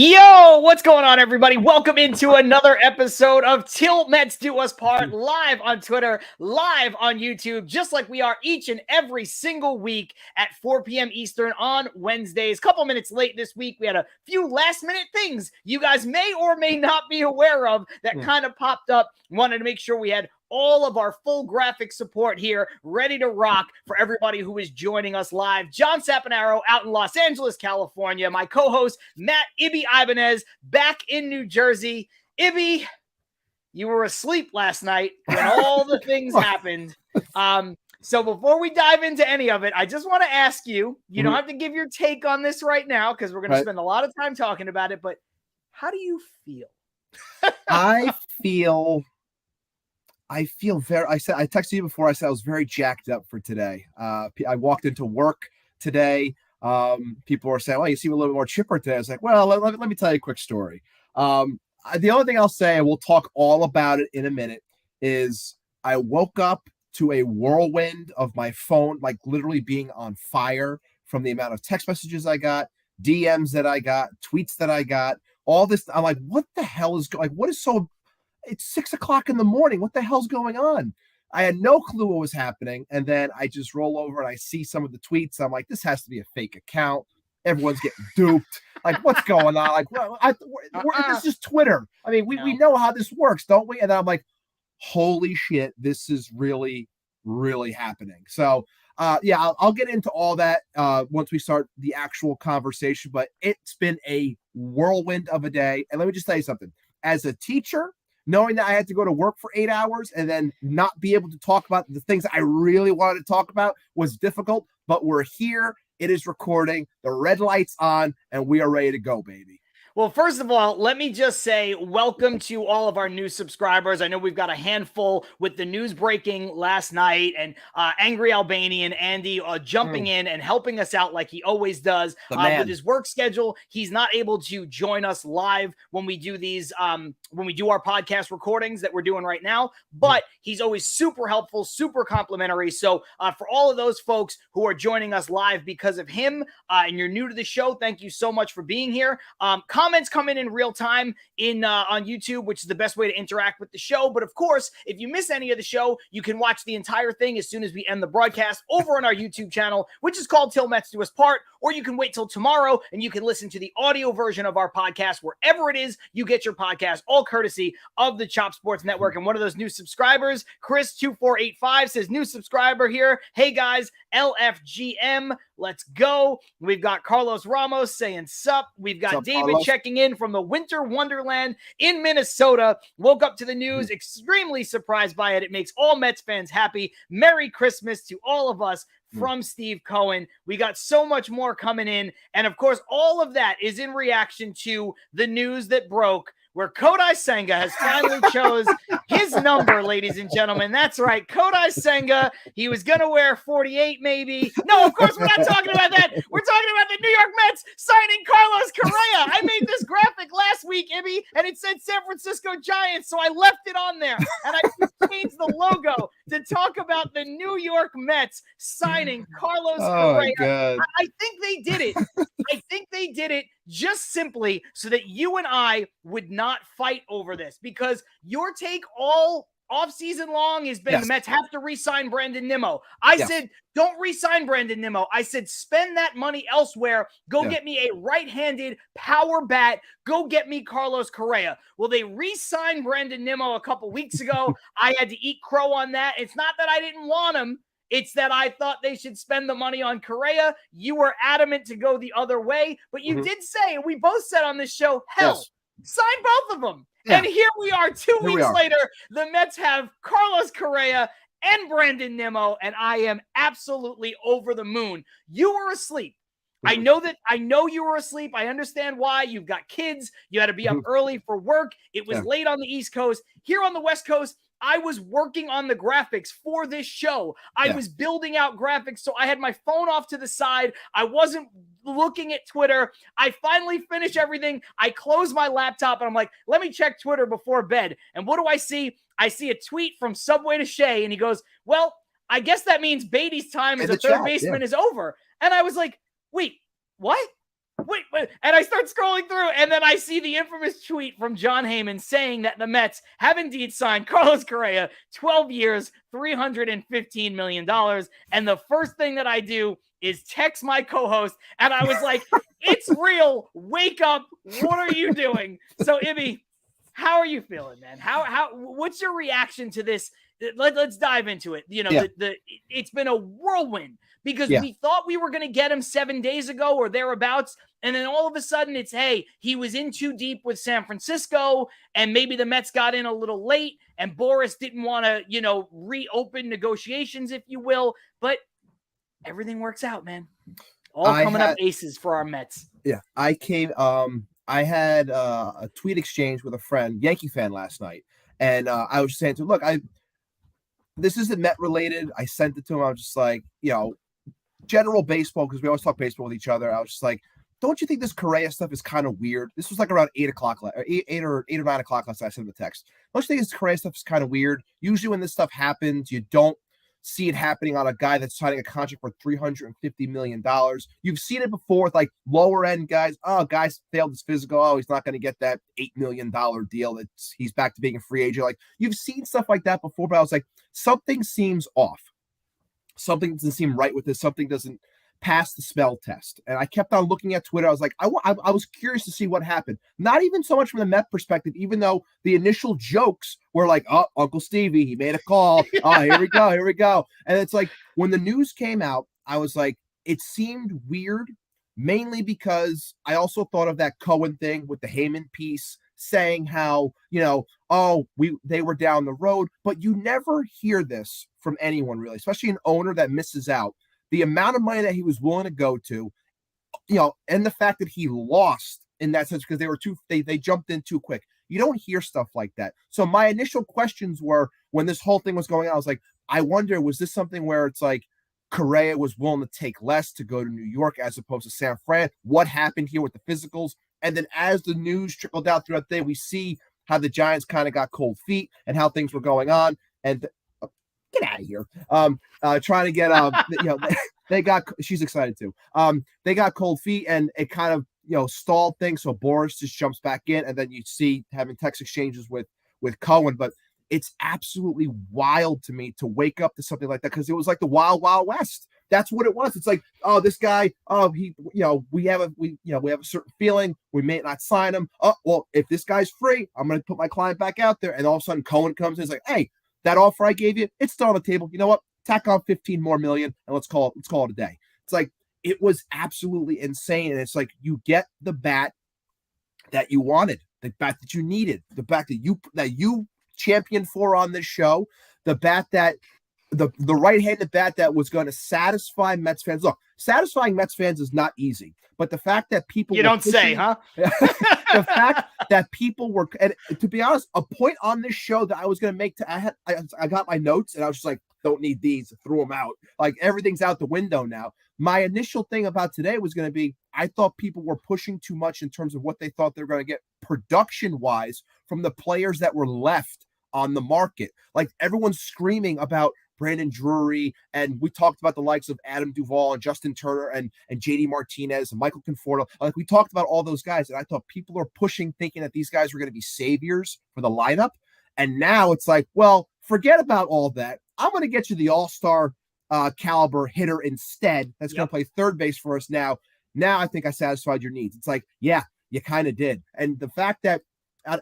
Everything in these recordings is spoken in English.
Yo, what's going on, everybody? Welcome into another episode of Till Mets Do Us Part, live on Twitter, live on YouTube, just like we are each and every single week at 4 p.m. Eastern on Wednesdays. Couple minutes late this week. We had a few last-minute things you guys may or may not be aware of that kind of popped up. Wanted to make sure we had all of our full graphic support here, ready to rock for everybody who is joining us live. John Sapanaro out in Los Angeles, California. My co-host, Matt Ibby Ibanez, back in New Jersey. Ibby, you were asleep last night when all the things happened. So before we dive into any of it, I just want to ask you, you don't have to give your take on this right now because we're going to spend a lot of time talking about it, but how do you feel? I feel very, I texted you before. I said I was very jacked up for today. I walked into work today. People were saying, well, you seem a little bit more chipper today. I was like, well, let me tell you a quick story. The only thing I'll say, and we'll talk all about it in a minute, is I woke up to a whirlwind of my phone, like literally being on fire from the amount of text messages I got, DMs that I got, tweets that I got, all this. I'm like, what the hell is going, what is so, it's 6 o'clock in the morning. What the hell's going on? I had no clue what was happening. And then I just roll over and I see some of the tweets. I'm like, this has to be a fake account. Everyone's getting duped. Like, what's going on? Like, this is just Twitter. I mean, we know how this works, don't we? And then I'm like, holy shit, this is really, really happening. So, I'll get into all that once we start the actual conversation. But it's been a whirlwind of a day. And let me just tell you something. As a teacher, knowing that I had to go to work for 8 hours and then not be able to talk about the things I really wanted to talk about was difficult, but we're here. It is recording. The red light's on, and we are ready to go, baby. Well, first of all, let me just say welcome to all of our new subscribers. I know we've got a handful with the news breaking last night, and Angry Albanian Andy jumping in and helping us out like he always does with his work schedule. He's not able to join us live when we do these, when we do our podcast recordings that we're doing right now, but he's always super helpful, super complimentary. So for all of those folks who are joining us live because of him and you're new to the show, thank you so much for being here. Comments come in real time on YouTube, which is the best way to interact with the show. But of course, if you miss any of the show, you can watch the entire thing as soon as we end the broadcast over on our YouTube channel, which is called Till Mets Do Us Part, or you can wait till tomorrow and you can listen to the audio version of our podcast wherever it is you get your podcast, all courtesy of the Chop Sports Network. And one of those new subscribers, Chris2485, says, new subscriber here. Hey guys, LFGM, let's go. We've got Carlos Ramos saying sup. We've got David Carlos checking in from the winter wonderland in Minnesota. Woke up to the news, extremely surprised by it. It makes all Mets fans happy. Merry Christmas to all of us from Steve Cohen. We got so much more coming in. And of course, all of that is in reaction to the news that broke where Kodai Senga has finally chose his number, ladies and gentlemen. That's right, Kodai Senga. He was going to wear 48 maybe. No, of course, we're not talking about that. We're talking about the New York Mets signing Carlos Correa. I made this graphic last week, Ibby, and it said San Francisco Giants, so I left it on there. And I changed the logo to talk about the New York Mets signing Carlos Correa. I think they did it. I think they did it just simply so that you and I would not fight over this, because your take all offseason long has been the Mets have to re-sign Brandon Nimmo. I said, don't re-sign Brandon Nimmo. I said, spend that money elsewhere. Go get me a right-handed power bat. Go get me Carlos Correa. Well, they re-signed Brandon Nimmo a couple weeks ago. I had to eat crow on that. It's not that I didn't want him. It's that I thought they should spend the money on Correa. You were adamant to go the other way, but you did say, and we both said on this show, hell, sign both of them. Yeah. And here we are 2 weeks later. The Mets have Carlos Correa and Brandon Nimmo, and I am absolutely over the moon. You were asleep. I know you were asleep. I understand why. You've got kids. You had to be up early for work. It was late on the East Coast. Here on the West Coast, I was working on the graphics for this show. I was building out graphics, so I had my phone off to the side. I wasn't looking at Twitter. I finally finished everything. I closed my laptop, and I'm like, let me check Twitter before bed. And what do I see? I see a tweet from Subway to Shea, and he goes, well, I guess that means Beatty's time as a third baseman is over. And I was like, wait, what? wait. And I start scrolling through, and then I see the infamous tweet from John Heyman saying that the Mets have indeed signed Carlos Correa, 12 years, $315 million. And the first thing that I do is text my co-host, and I was like, it's real. Wake up. What are you doing? So, Ibby, how are you feeling, man? What's your reaction to this? Let's dive into it. You know, it's been a whirlwind because we thought we were going to get him 7 days ago or thereabouts. And then all of a sudden it's, hey, he was in too deep with San Francisco, and maybe the Mets got in a little late, and Boris didn't want to, you know, reopen negotiations, if you will. But everything works out, man. All coming up aces for our Mets. Yeah. I had a tweet exchange with a friend, Yankee fan, last night. And I was just saying to him, look, this isn't Met related. I sent it to him. I was just like, you know, general baseball, because we always talk baseball with each other. I was just like, don't you think this Correa stuff is kind of weird? This was like around 8 or 9 o'clock last night. I sent him the text. Don't you think this Correa stuff is kind of weird? Usually when this stuff happens, you don't see it happening on a guy that's signing a contract for $350 million. You've seen it before with like lower end guys. Oh, guys failed his physical. Oh, he's not going to get that $8 million deal. He's back to being a free agent. Like, you've seen stuff like that before, but I was like, something seems off. Something doesn't seem right with this. Something doesn't pass the smell test. And I kept on looking at Twitter. I was like, I was curious to see what happened. Not even so much from the Met perspective, even though the initial jokes were like, oh, Uncle Stevie, he made a call. Oh, here we go. And it's like, when the news came out, I was like, it seemed weird, mainly because I also thought of that Cohen thing with the Heyman piece, saying how, you know, oh, they were down the road. But you never hear this from anyone, really, especially an owner that misses out. The amount of money that he was willing to go to, you know, and the fact that he lost in that sense because they jumped in too quick. You don't hear stuff like that. So my initial questions were, when this whole thing was going on, I was like, I wonder, was this something where it's like Correa was willing to take less to go to New York as opposed to San Fran? What happened here with the physicals? And then as the news trickled out throughout the day, we see how the Giants kind of got cold feet and how things were going on. And get out of here. Trying to get, you know, they got, she's excited too. They got cold feet, and it kind of, you know, stalled things. So Boris just jumps back in, and then you see having text exchanges with Cohen. But it's absolutely wild to me to wake up to something like that, because it was like the wild, wild west. That's what it was. It's like, oh, this guy, oh, he, you know, we have a certain feeling. We may not sign him. Oh, well, if this guy's free, I'm going to put my client back out there. And all of a sudden Cohen comes in. It's like, hey, that offer I gave you, it's still on the table. You know what? Tack on 15 more million, and let's call it a day. It's like, it was absolutely insane. And it's like, you get the bat that you wanted, the bat that you needed, the bat that you championed for on this show, the bat that the right-handed bat that was going to satisfy Mets fans. Look, satisfying Mets fans is not easy, but the fact that people say, huh? The fact that people were, and to be honest, a point on this show that I was going to make I got my notes, and I was just like, don't need these, threw them out. Like, everything's out the window now. My initial thing about today was going to be, I thought people were pushing too much in terms of what they thought they were going to get production-wise from the players that were left on the market. Like, everyone's screaming about Brandon Drury, and we talked about the likes of Adam Duvall and Justin Turner and JD Martinez and Michael Conforto. Like, we talked about all those guys, and I thought people are pushing, thinking that these guys were going to be saviors for the lineup. And now it's like, well, forget about all that. I'm going to get you the all-star caliber hitter instead. That's going to play third base for us now. Now I think I satisfied your needs. It's like, yeah, you kind of did. And the fact that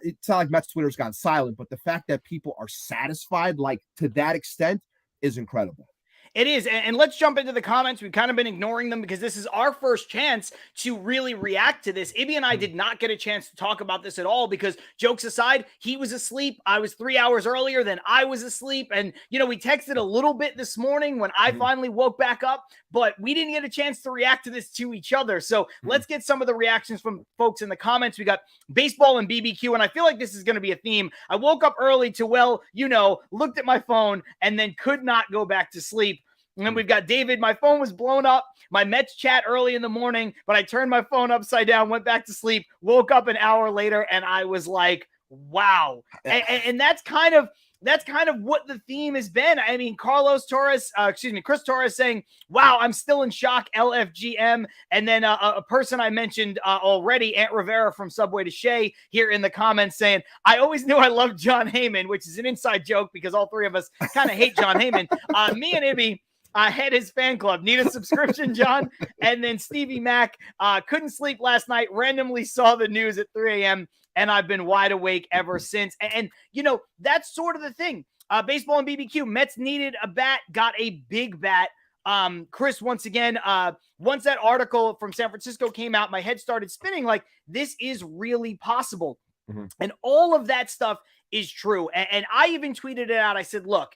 it's not like Mets Twitter's gone silent, but the fact that people are satisfied, like, to that extent, is incredible. It is. And let's jump into the comments. We've kind of been ignoring them because this is our first chance to really react to this. Ibby and I did not get a chance to talk about this at all because, jokes aside, he was asleep. I was 3 hours earlier than I was asleep. And, you know, we texted a little bit this morning when I finally woke back up, but we didn't get a chance to react to this to each other. So let's get some of the reactions from folks in the comments. We got baseball and BBQ, and I feel like this is going to be a theme. I woke up early to, well, you know, looked at my phone and then could not go back to sleep. And then we've got David. My phone was blown up. My Mets chat early in the morning, but I turned my phone upside down, went back to sleep, woke up an hour later, and I was like, wow. And that's kind of that's kind of what the theme has been. I mean, Chris Torres saying, wow, I'm still in shock, LFGM. And then a person I mentioned already, Aunt Rivera from Subway to Shea, here in the comments saying, I always knew I loved John Heyman, which is an inside joke because all three of us kind of hate John Heyman. Me and Ibby had his fan club. Need a subscription, John? And then Stevie Mac couldn't sleep last night, randomly saw the news at 3 a.m., and I've been wide awake ever since. And you know, that's sort of the thing. Baseball and BBQ, Mets needed a bat, got a big bat. Chris, once again, once that article from San Francisco came out, my head started spinning like, this is really possible. Mm-hmm. And all of that stuff is true. And I even tweeted it out. I said, look,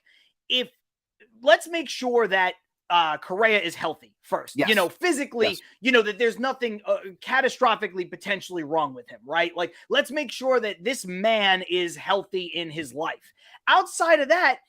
let's make sure that Correa is healthy first, yes. You know, physically, yes. You know, that there's nothing catastrophically potentially wrong with him, right? Like, let's make sure that this man is healthy in his life. Outside of that,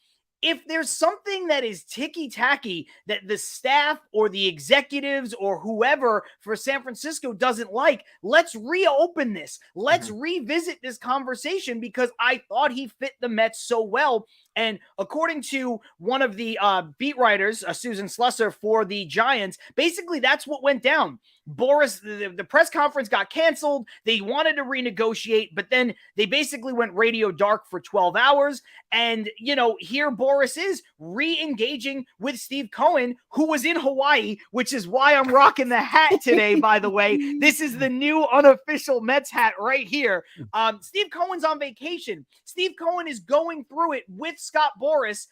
if there's something that is ticky-tacky that the staff or the executives or whoever for San Francisco doesn't like, let's reopen this. Let's revisit this conversation because I thought he fit the Mets so well. And according to one of the beat writers, Susan Slusser for the Giants, basically that's what went down. Boras, the press conference got canceled. They wanted to renegotiate, but then they basically went radio dark for 12 hours. And, you know, here Boras is re-engaging with Steve Cohen, who was in Hawaii, which is why I'm rocking the hat today, by the way. This is the new unofficial Mets hat right here. Steve Cohen's on vacation. Steve Cohen is going through it with Scott Boras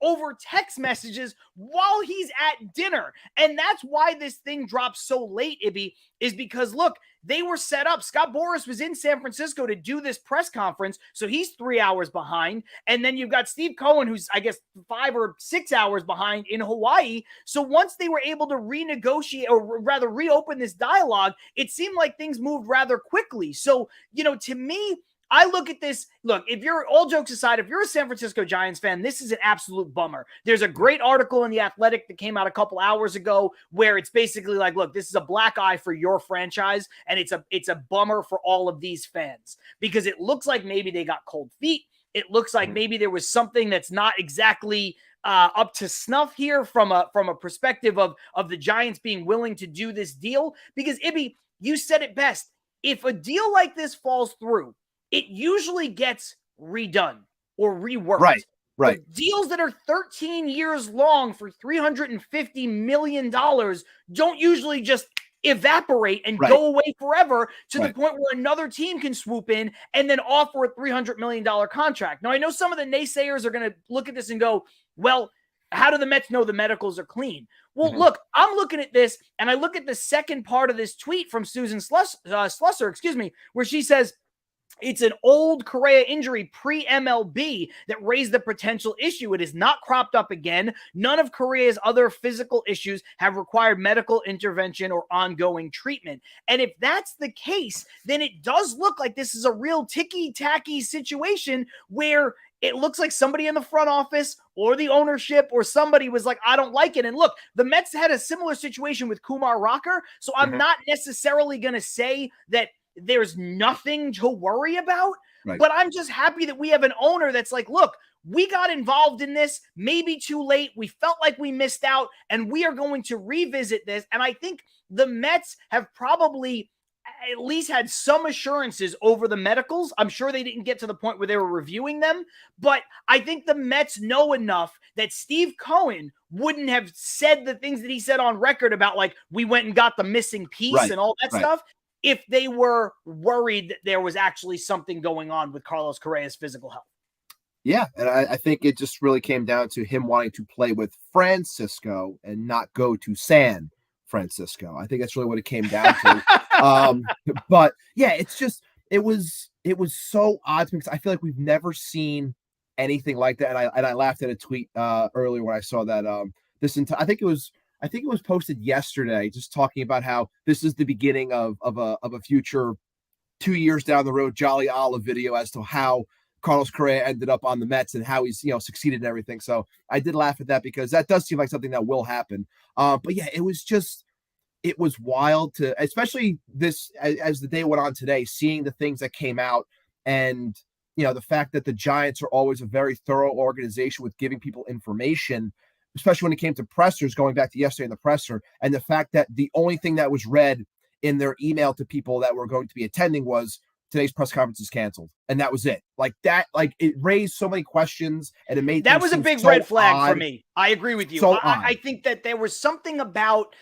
over text messages while he's at dinner. And that's why this thing dropped so late, Ibby, is because, look, they were set up. Scott Boras was in San Francisco to do this press conference, so he's 3 hours behind. And then you've got Steve Cohen, who's, I guess, 5 or 6 hours behind in Hawaii. So once they were able to renegotiate, or rather reopen this dialogue, it seemed like things moved rather quickly. So, you know, to me, I look at this, look, if you're, all jokes aside, if you're a San Francisco Giants fan, this is an absolute bummer. There's a great article in The Athletic that came out a couple hours ago where it's basically like, look, this is a black eye for your franchise, and it's a bummer for all of these fans because it looks like maybe they got cold feet. It looks like maybe there was something that's not exactly up to snuff here from a perspective of the Giants being willing to do this deal. Because, Ibby, you said it best. If a deal like this falls through, it usually gets redone or reworked. Right. But deals that are 13 years long for $350 million don't usually just evaporate and go away forever to the point where another team can swoop in and then offer a $300 million contract. Now, I know some of the naysayers are going to look at this and go, well, how do the Mets know the medicals are clean? Well, look, I'm looking at this, and I look at the second part of this tweet from Susan Slusser, where she says, it's an old Correa injury pre-MLB that raised the potential issue. It is not cropped up again. None of Correa's other physical issues have required medical intervention or ongoing treatment. And if that's the case, then it does look like this is a real ticky-tacky situation where it looks like somebody in the front office or the ownership or somebody was like, I don't like it. And look, the Mets had a similar situation with Kumar Rocker, so I'm not necessarily going to say that there's nothing to worry about, but I'm just happy that we have an owner that's like, look, we got involved in this maybe too late. We felt like we missed out, and we are going to revisit this. And I think the Mets have probably at least had some assurances over the medicals. I'm sure they didn't get to the point where they were reviewing them, but I think the Mets know enough that Steve Cohen wouldn't have said the things that he said on record about, like, we went and got the missing piece and all that stuff, if they were worried that there was actually something going on with Carlos Correa's physical health. Yeah, and I think it just really came down to him wanting to play with Francisco and not go to San Francisco. I think that's really what it came down to. But yeah, it's just, it was so odd because I feel like we've never seen anything like that. And I laughed at a tweet earlier when I saw that I think it was posted yesterday, just talking about how this is the beginning of a future 2 years down the road Jolly Olive video as to how Carlos Correa ended up on the Mets and how he's, succeeded and everything. So I did laugh at that because that does seem like something that will happen. But yeah, it was wild to, especially this, as the day went on today, seeing the things that came out and, the fact that the Giants are always a very thorough organization with giving people information, especially when it came to pressers, going back to yesterday in the presser, and the fact that the only thing that was read in their email to people that were going to be attending was today's press conference is canceled. And that was it. Like that, like it raised so many questions, and it made that was a big red flag for me. I agree with you. I think that there was something about,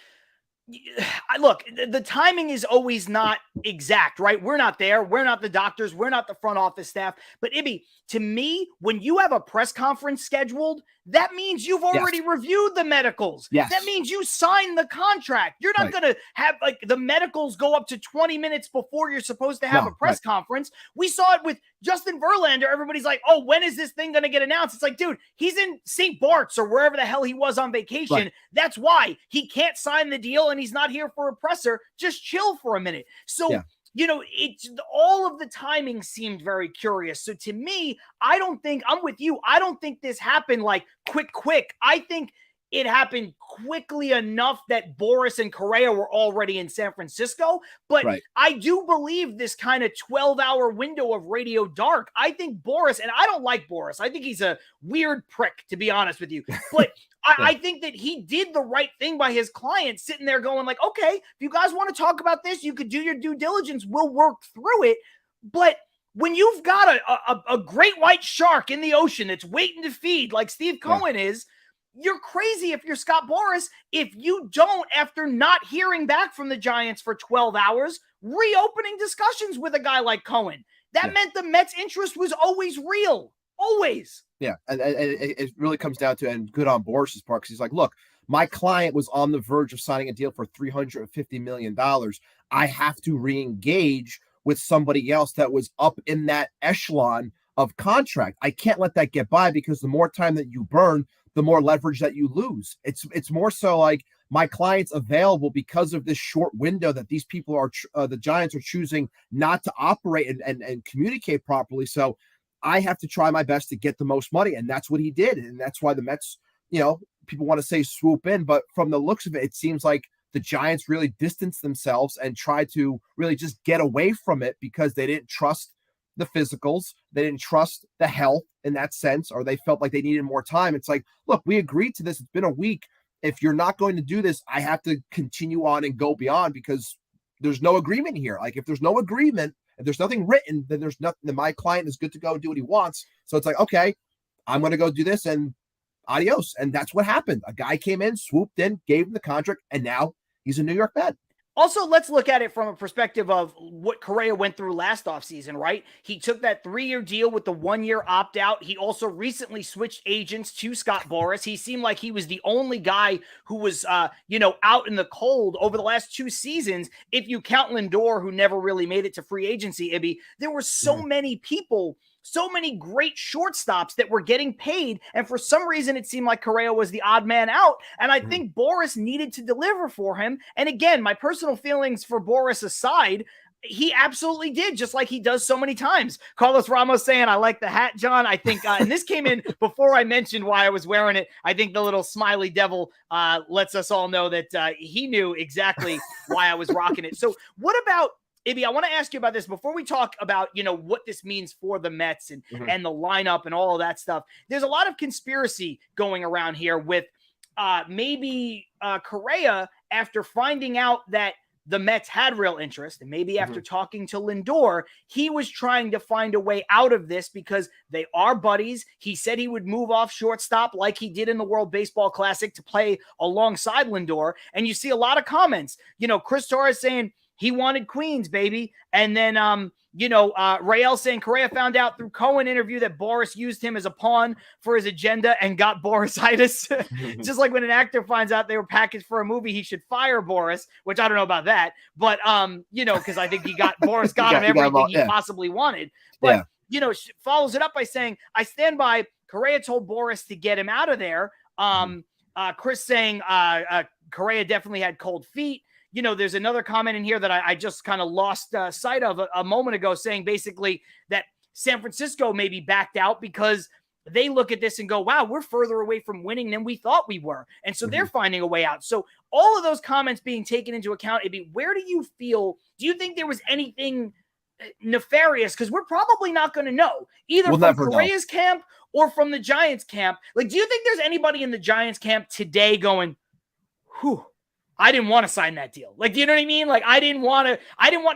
look, the timing is always not exact, right? We're not there. We're not the doctors. We're not the front office staff. But Ibby, to me, when you have a press conference scheduled, that means you've already reviewed the medicals. Yes. That means you signed the contract. You're not going to have like the medicals go up to 20 minutes before you're supposed to have a press conference. We saw it with Justin Verlander. Everybody's like, oh, when is this thing going to get announced? It's like, dude, he's in St. Bart's or wherever the hell he was on vacation. Right. That's why he can't sign the deal and he's not here for a presser. Just chill for a minute. So, it's all of the timing seemed very curious. So to me, I'm with you. I don't think this happened like quick. I think it happened quickly enough that Boras and Correa were already in San Francisco. But I do believe this kind of 12-hour window of radio dark. I think Boras, and I don't like Boras. I think he's a weird prick, to be honest with you. But I think that he did the right thing by his client, sitting there going like, okay, if you guys want to talk about this, you could do your due diligence. We'll work through it. But when you've got a great white shark in the ocean that's waiting to feed like Steve Cohen is, you're crazy if you're Scott Boras if you don't, after not hearing back from the Giants for 12 hours, reopening discussions with a guy like Cohen. That meant the Mets' interest was always real. Always. Yeah, and it really comes down to, and good on Boris's part, because he's like, look, my client was on the verge of signing a deal for $350 million. I have to re-engage with somebody else that was up in that echelon of contract. I can't let that get by, because the more time that you burn, the more leverage that you lose. It's more so like my client's available because of this short window that these people are, the Giants are choosing not to operate and communicate properly. So I have to try my best to get the most money. And that's what he did. And that's why the Mets, people want to say swoop in, but from the looks of it, it seems like the Giants really distanced themselves and tried to really just get away from it because they didn't trust the physicals. They didn't trust the health in that sense, or they felt like they needed more time. It's like, look, we agreed to this. It's been a week. If you're not going to do this, I have to continue on and go beyond, because there's no agreement here. Like if there's no agreement, if there's nothing written, then there's nothing. Then my client is good to go do what he wants. So it's like, okay, I'm going to go do this and adios. And that's what happened. A guy came in, swooped in, gave him the contract, and now he's a New York Met. Also, let's look at it from a perspective of what Correa went through last offseason, right? He took that 3-year deal with the 1-year opt-out. He also recently switched agents to Scott Boras. He seemed like he was the only guy who was, out in the cold over the last 2 seasons. If you count Lindor, who never really made it to free agency, Ibby, there were so many people, so many great shortstops that were getting paid. And for some reason, it seemed like Correa was the odd man out. And I think Boras needed to deliver for him. And again, my personal feelings for Boras aside, he absolutely did, just like he does so many times. Carlos Ramos saying, I like the hat, John. I think, and this came in before I mentioned why I was wearing it. I think the little smiley devil lets us all know that he knew exactly why I was rocking it. So what about, Ibby, I want to ask you about this before we talk about, what this means for the Mets and the lineup and all of that stuff. There's a lot of conspiracy going around here with maybe Correa, after finding out that the Mets had real interest, and maybe after talking to Lindor, he was trying to find a way out of this because they are buddies. He said he would move off shortstop like he did in the World Baseball Classic to play alongside Lindor. And you see a lot of comments, Chris Torres saying, he wanted Queens, baby. And then, Rael saying Correa found out through Cohen interview that Boras used him as a pawn for his agenda and got Borasitis. Just like when an actor finds out they were packaged for a movie, he should fire Boras, which I don't know about that. But, because I think Boras got him everything he possibly wanted. But, follows it up by saying, I stand by, Correa told Boras to get him out of there. Chris saying Correa definitely had cold feet. There's another comment in here that I just kind of lost sight of a moment ago, saying basically that San Francisco maybe backed out because they look at this and go, wow, we're further away from winning than we thought we were. And so they're finding a way out. So all of those comments being taken into account, Ibby, where do you think there was anything nefarious because we're probably not going to know either We'll from never know. Correa's camp or from the Giants camp. Like, do you think there's anybody in the Giants camp today going, whew, I didn't want to sign that deal? Like, do you know what I mean? Like, I didn't want,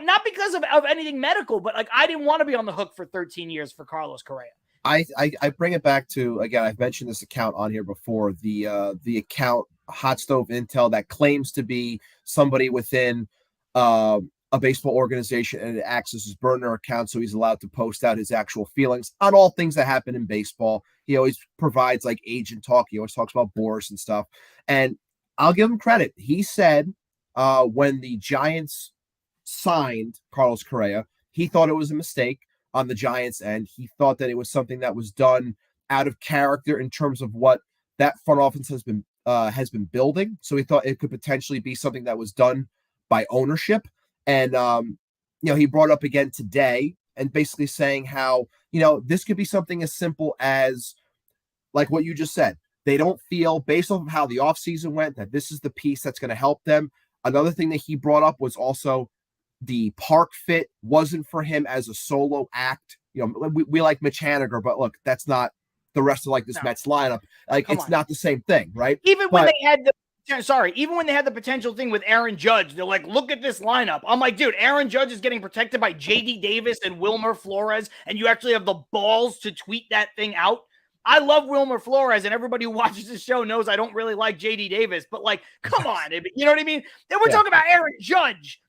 not because of anything medical, but like, I didn't want to be on the hook for 13 years for Carlos Correa. I bring it back to, again, I've mentioned this account on here before, the account Hot Stove Intel that claims to be somebody within a baseball organization, and it acts as his burner account, so he's allowed to post out his actual feelings on all things that happen in baseball. He always provides like agent talk. He always talks about Boras and stuff. And I'll give him credit. He said when the Giants signed Carlos Correa, he thought it was a mistake on the Giants end. He thought that it was something that was done out of character in terms of what that front office has been building. So he thought it could potentially be something that was done by ownership. And, he brought up again today and basically saying how, this could be something as simple as like what you just said. They don't feel, based on how the offseason went, that this is the piece that's going to help them. Another thing that he brought up was also the park fit wasn't for him as a solo act. We like Mitch Haniger, but look, that's not the rest of like this Mets lineup. Like, it's not the same thing, right? Even when they had the potential thing with Aaron Judge, they're like, look at this lineup. I'm like, dude, Aaron Judge is getting protected by JD Davis and Wilmer Flores, and you actually have the balls to tweet that thing out. I love Wilmer Flores, and everybody who watches this show knows I don't really like JD Davis, but like, come on, you know what I mean? Then we're talking about Aaron Judge.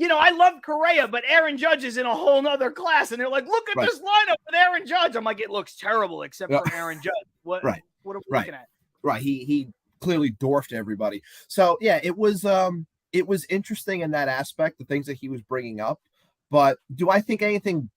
I love Correa, but Aaron Judge is in a whole nother class, and they're like, look at this lineup with Aaron Judge. I'm like, it looks terrible except for Aaron Judge. What are we looking at? Right. He clearly dwarfed everybody. So yeah, it was interesting in that aspect, the things that he was bringing up. But do I think anything?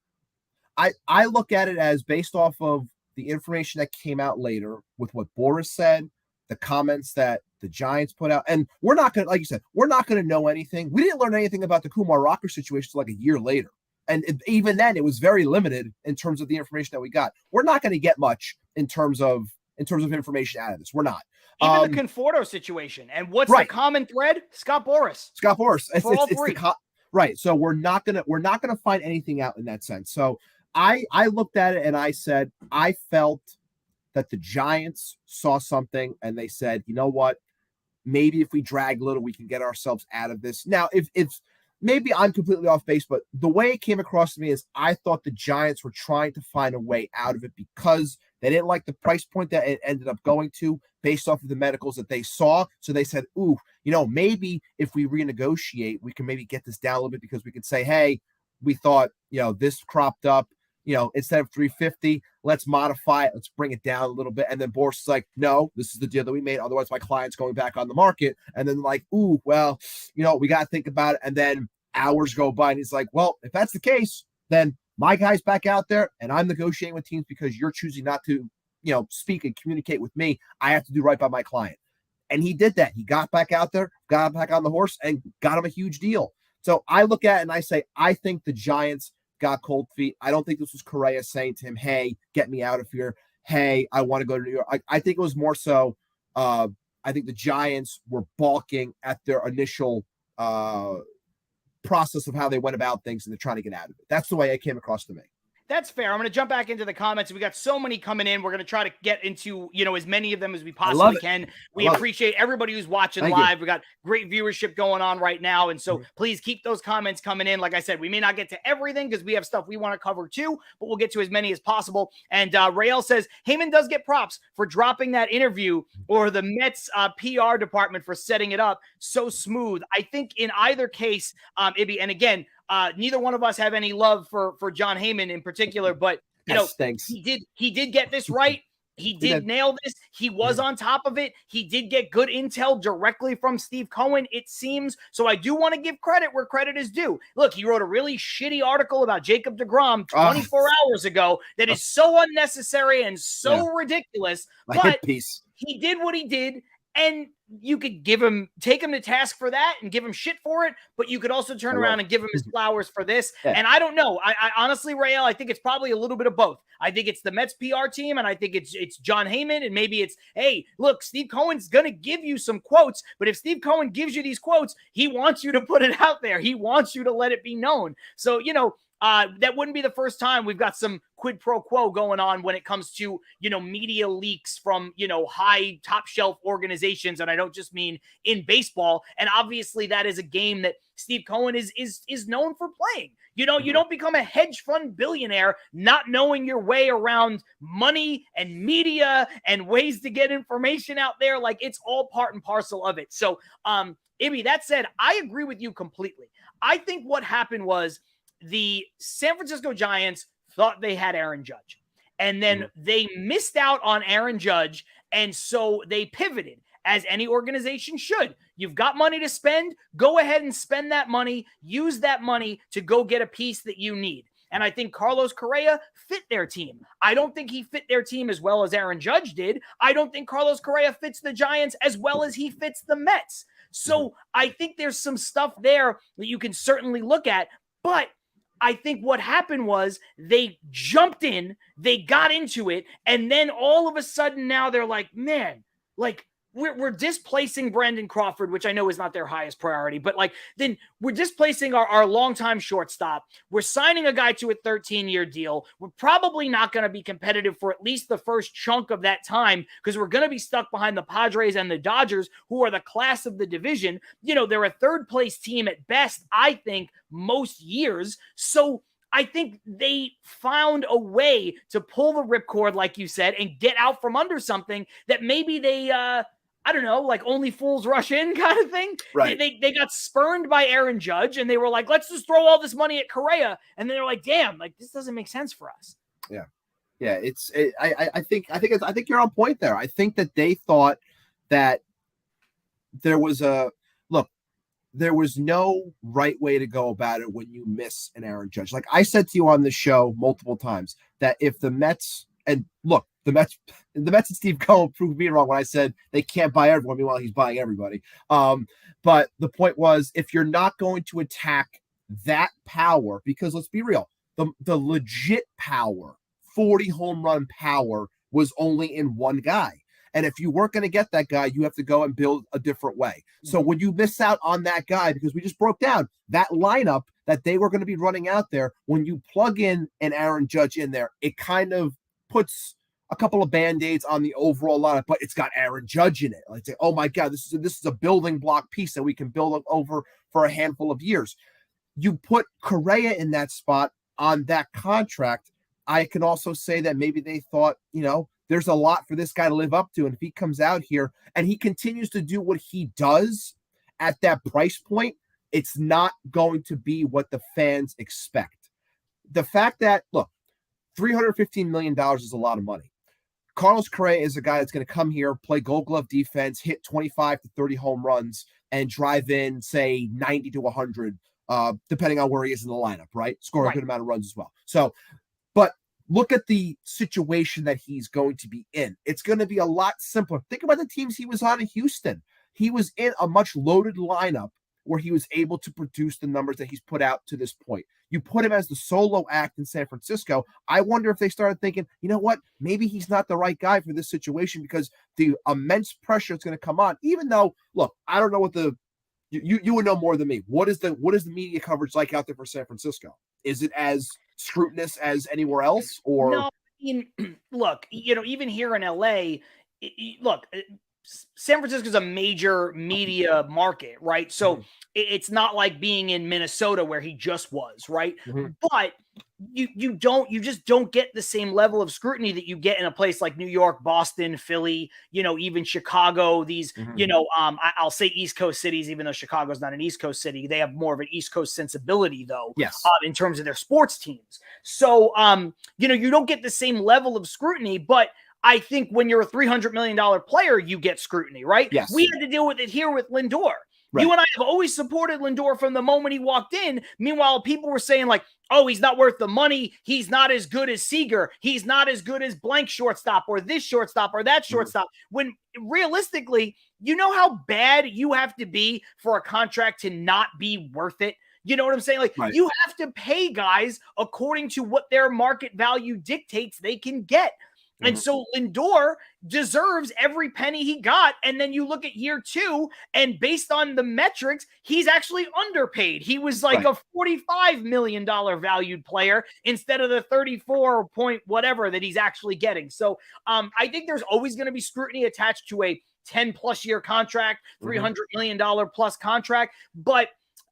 I look at it as based off of the information that came out later with what Boras said, the comments that the Giants put out, and we're not going to, like you said, we're not going to know anything. We didn't learn anything about the Kumar Rocker situation like a year later. And even then, it was very limited in terms of the information that we got. We're not going to get much in terms of information out of this. We're not. Even the Conforto situation. And what's the common thread? Scott Boras. Right. So we're not gonna find anything out in that sense. So I looked at it and I said, I felt that the Giants saw something and they said, you know what? Maybe if we drag a little, we can get ourselves out of this. Now, if maybe I'm completely off base, but the way it came across to me is I thought the Giants were trying to find a way out of it because they didn't like the price point that it ended up going to based off of the medicals that they saw. So they said, ooh, maybe if we renegotiate, we can maybe get this down a little bit because we could say, hey, we thought, this cropped up, instead of 350, let's modify it. Let's bring it down a little bit. And then Boras is like, no, this is the deal that we made. Otherwise, my client's going back on the market. And then like, ooh, well, we got to think about it. And then hours go by and he's like, well, if that's the case, then my guy's back out there and I'm negotiating with teams because you're choosing not to, speak and communicate with me. I have to do right by my client. And he did that. He got back out there, got back on the horse and got him a huge deal. So I look at it and I say, I think the Giants got cold feet. I don't think this was Correa saying to him, hey, get me out of here. Hey, I want to go to New York. I think it was more so, I think the Giants were balking at their initial process of how they went about things and they're trying to get out of it. That's the way it came across to me. That's fair. I'm going to jump back into the comments. We got so many coming in. We're going to try to get into, as many of them as we possibly can. We appreciate everybody who's watching live. We got great viewership going on right now. And so please keep those comments coming in. Like I said, we may not get to everything because we have stuff we want to cover too, but we'll get to as many as possible. And Rael says, Heyman does get props for dropping that interview or the Mets PR department for setting it up so smooth. I think in either case, Ibby, and again, neither one of us have any love for Jon Heyman in particular, but thanks. He did get this right. He did nail this. He was on top of it. He did get good intel directly from Steve Cohen, it seems. So I do want to give credit where credit is due. Look, he wrote a really shitty article about Jacob deGrom 24 hours ago that is so unnecessary and so ridiculous. But he did what he did. And you could take him to task for that and give him shit for it, but you could also turn around and give him his flowers for this. Yeah. And I don't know. I honestly, Rael, I think it's probably a little bit of both. I think it's the Mets PR team, and I think it's Jon Heyman, and maybe it's, hey, look, Steve Cohen's going to give you some quotes, but if Steve Cohen gives you these quotes, he wants you to put it out there. He wants you to let it be known. So, that wouldn't be the first time we've got some quid pro quo going on when it comes to, media leaks from, high top shelf organizations. And I don't just mean in baseball. And obviously that is a game that Steve Cohen is known for playing. You don't become a hedge fund billionaire not knowing your way around money and media and ways to get information out there. Like, it's all part and parcel of it. So, Ibby, that said, I agree with you completely. I think what happened was the San Francisco Giants thought they had Aaron Judge, and then they missed out on Aaron Judge, and so they pivoted, as any organization should. You've got money to spend, go ahead and spend that money, use that money to go get a piece that you need. And I think Carlos Correa fit their team. I don't think he fit their team as well as Aaron Judge did. I don't think Carlos Correa fits the Giants as well as he fits the Mets. So I think there's some stuff there that you can certainly look at, but I think what happened was they jumped in, they got into it, and then all of a sudden now they're like, man, like, we're displacing Brandon Crawford, which I know is not their highest priority, but like, then we're displacing our longtime shortstop. We're signing a guy to a 13-year deal. We're probably not going to be competitive for at least the first chunk of that time because we're going to be stuck behind the Padres and the Dodgers, who are the class of the division. They're a third-place team at best, I think, most years. So I think they found a way to pull the ripcord, like you said, and get out from under something that maybe they I don't know, like only fools rush in kind of thing. Right. They got spurned by Aaron Judge, and they were like, let's just throw all this money at Correa. And they're like, damn, like, this doesn't make sense for us. Yeah. Yeah. I think you're on point there. I think that they thought that there was no right way to go about it when you miss an Aaron Judge. Like I said to you on the show multiple times, that if the Mets, and look, the Mets and Steve Cohen proved me wrong when I said they can't buy everyone. Meanwhile, he's buying everybody. But the point was, if you're not going to attack that power, because let's be real, the legit power, 40 home run power, was only in one guy. And if you weren't going to get that guy, you have to go and build a different way. So when you miss out on that guy, because we just broke down that lineup that they were going to be running out there, when you plug in an Aaron Judge in there, it kind of puts a couple of Band-Aids on the overall lineup, but it's got Aaron Judge in it. Like, oh my God, this is a building block piece that we can build over for a handful of years. You put Correa in that spot on that contract. I can also say that maybe they thought, there's a lot for this guy to live up to. And if he comes out here and he continues to do what he does at that price point, it's not going to be what the fans expect. The fact that, look, $315 million is a lot of money. Carlos Correa is a guy that's going to come here, play Gold Glove defense, hit 25 to 30 home runs, and drive in, say, 90 to 100, depending on where he is in the lineup, right? Score a good amount of runs as well. So, but look at the situation that he's going to be in. It's going to be a lot simpler. Think about the teams he was on in Houston. He was in a much loaded lineup where he was able to produce the numbers that he's put out to this point. You put him as the solo act in San Francisco. I wonder if they started thinking, you know what, maybe he's not the right guy for this situation, because the immense pressure is going to come on. Even though, look, I don't know what you would know more than me. What is the media coverage like out there for San Francisco? Is it as scrutinous as anywhere else? Or no, I mean, look, even here in LA, look, San Francisco is a major media market, right? So it's not like being in Minnesota where he just was, right? But you just don't get the same level of scrutiny that you get in a place like New York, Boston, Philly, even Chicago. These, I'll say East Coast cities, even though Chicago's not an East Coast city. They have more of an East Coast sensibility, though, yes, in terms of their sports teams. So, you don't get the same level of scrutiny, but I think when you're a $300 million player, you get scrutiny, right? Yes. We had to deal with it here with Lindor. Right. You and I have always supported Lindor from the moment he walked in. Meanwhile, people were saying like, oh, he's not worth the money. He's not as good as Seager. He's not as good as blank shortstop or this shortstop or that shortstop. When realistically, you know how bad you have to be for a contract to not be worth it? You know what I'm saying? Like, you have to pay guys according to what their market value dictates they can get. And so Lindor deserves every penny he got. And then you look at year 2, and based on the metrics, he's actually underpaid. He was like a $45 million valued player instead of the 34 point whatever that he's actually getting. So I think there's always going to be scrutiny attached to a 10+ year contract, $300 million plus contract. But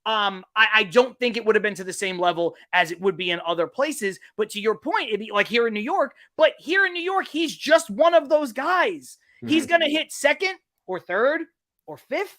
I don't think it would have been to the same level as it would be in other places. But to your point, it'd be like here in New York. But here in New York, he's just one of those guys. He's going to hit second or third or fifth.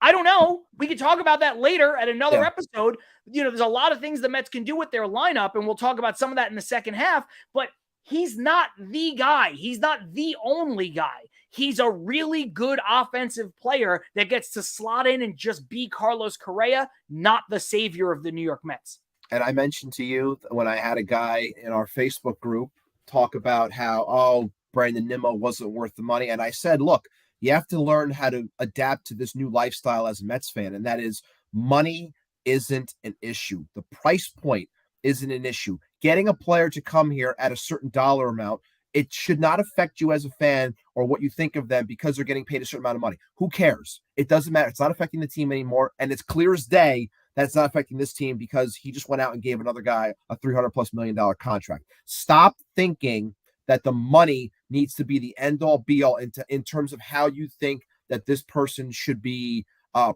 I don't know. We could talk about that later at another episode. You know, there's a lot of things the Mets can do with their lineup, and we'll talk about some of that in the second half. But he's not the guy. He's not the only guy. He's a really good offensive player that gets to slot in and just be Carlos Correa, not the savior of the New York Mets. And I mentioned to you when I had a guy in our Facebook group talk about how, Brandon Nimmo wasn't worth the money. And I said, look, you have to learn how to adapt to this new lifestyle as a Mets fan. And that is, money isn't an issue. The price point isn't an issue. Getting a player to come here at a certain dollar amount, it should not affect you as a fan or what you think of them because they're getting paid a certain amount of money. Who cares? It doesn't matter. It's not affecting the team anymore. And it's clear as day that it's not affecting this team because he just went out and gave another guy a $300+ million contract. Stop thinking that the money needs to be the end all be all in terms of how you think that this person should be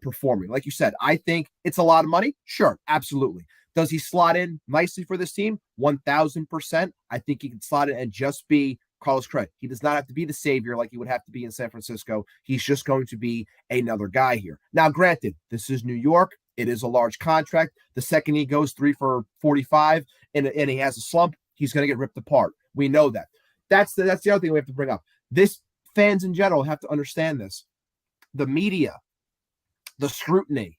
performing. Like you said, I think it's a lot of money. Sure, absolutely. Does he slot in nicely for this team? 1,000%. I think he can slot in and just be Carlos Correa. He does not have to be the savior like he would have to be in San Francisco. He's just going to be another guy here. Now, granted, this is New York. It is a large contract. The second he goes 3 for 45 and he has a slump, he's going to get ripped apart. We know that. That's the other thing we have to bring up. This fans in general have to understand this. The media, the scrutiny,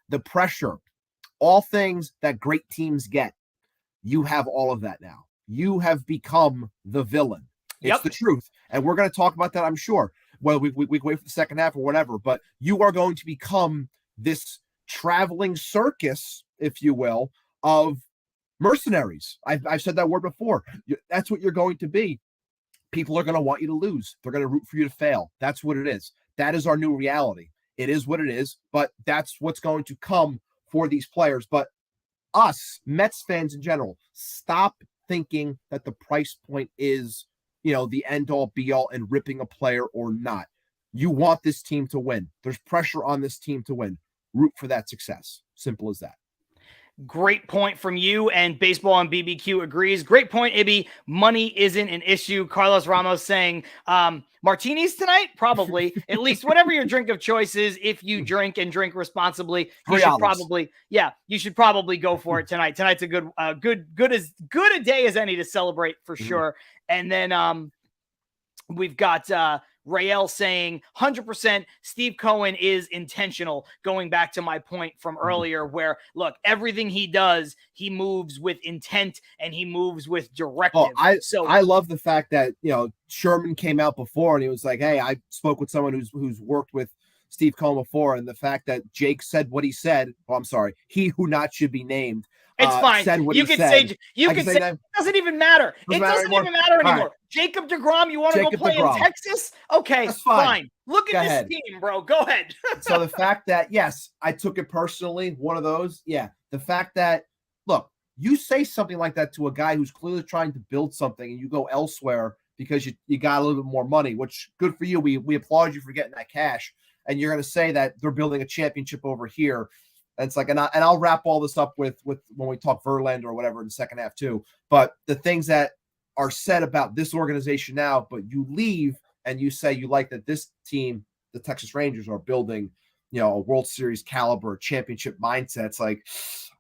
the pressure, all things that great teams get. You have all of that now. You have become the villain. It's the truth. And we're going to talk about that, I'm sure. Well, we wait for the second half or whatever, but you are going to become this traveling circus, if you will, of mercenaries. I've said that word before. That's what you're going to be. People are going to want you to lose. They're going to root for you to fail. That's what it is. That is our new reality. It is what it is, but that's what's going to come for these players. But us, Mets fans in general, stop thinking that the price point is, the end all be all and ripping a player or not. You want this team to win. There's pressure on this team to win. Root for that success. Simple as that. Great point from you, and Baseball on BBQ agrees. Great point, Ibby. Money isn't an issue. Carlos Ramos saying, martinis tonight? Probably. At least whatever your drink of choice is, if you drink and drink responsibly, you should probably go for it tonight. Tonight's a good a day as any to celebrate for sure. And then we've got Rael saying 100% Steve Cohen is intentional, going back to my point from earlier where, look, everything he does, he moves with intent and he moves with directive. I love the fact that, Sherman came out before and he was like, hey, I spoke with someone who's worked with Steve Cohen before, and the fact that Jake said what he said, he who not should be named. It's fine. You can say it doesn't even matter. It doesn't even matter anymore. Right. Jacob deGrom, you want to go play in Texas? Okay, that's fine. Look at this team, bro. Go ahead. So the fact that, yes, I took it personally, one of those. Yeah. The fact that, look, you say something like that to a guy who's clearly trying to build something and you go elsewhere because you got a little bit more money, which good for you. We applaud you for getting that cash. And you're going to say that they're building a championship over here. And it's like, and I'll wrap all this up with when we talk Verlander or whatever in the second half too. But the things that are said about this organization now, but you leave and you say you like that this team, the Texas Rangers, are building, a World Series caliber championship mindset. It's like,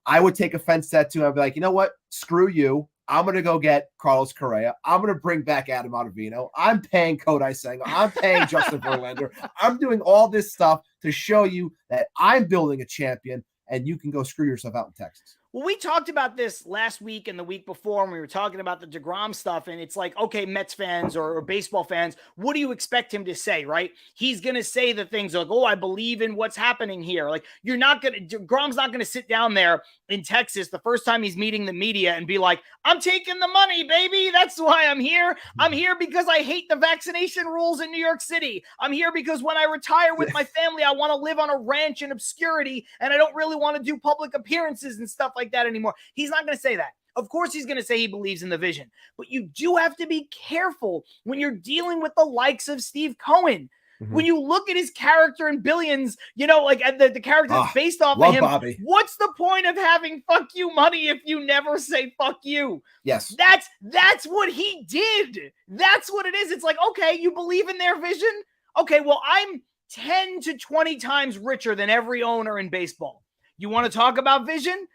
I would take offense to that too. I'd be like, you know what? Screw you. I'm going to go get Carlos Correa. I'm going to bring back Adam Ottavino. I'm paying Kodai Senga. I'm paying Justin Verlander. I'm doing all this stuff to show you that I'm building a champion, and you can go screw yourself out in Texas. Well, we talked about this last week and the week before when we were talking about the DeGrom stuff. And it's like, okay, Mets fans or baseball fans, what do you expect him to say, right? He's going to say the things like, oh, I believe in what's happening here. Like, you're not going to, DeGrom's not going to sit down there in Texas the first time he's meeting the media and be like, I'm taking the money, baby. That's why I'm here. I'm here because I hate the vaccination rules in New York City. I'm here because when I retire with my family, I want to live on a ranch in obscurity and I don't really want to do public appearances and stuff like that anymore. He's not going to say that. Of course, he's going to say he believes in the vision, but you do have to be careful when you're dealing with the likes of Steve Cohen. Mm-hmm. When you look at his character in Billions, you know, like the character that's based off of him, Bobby. What's the point of having fuck you money if you never say fuck you? Yes. That's what he did. That's what it is. It's like, okay, you believe in their vision? Okay, well, I'm 10 to 20 times richer than every owner in baseball. You want to talk about vision?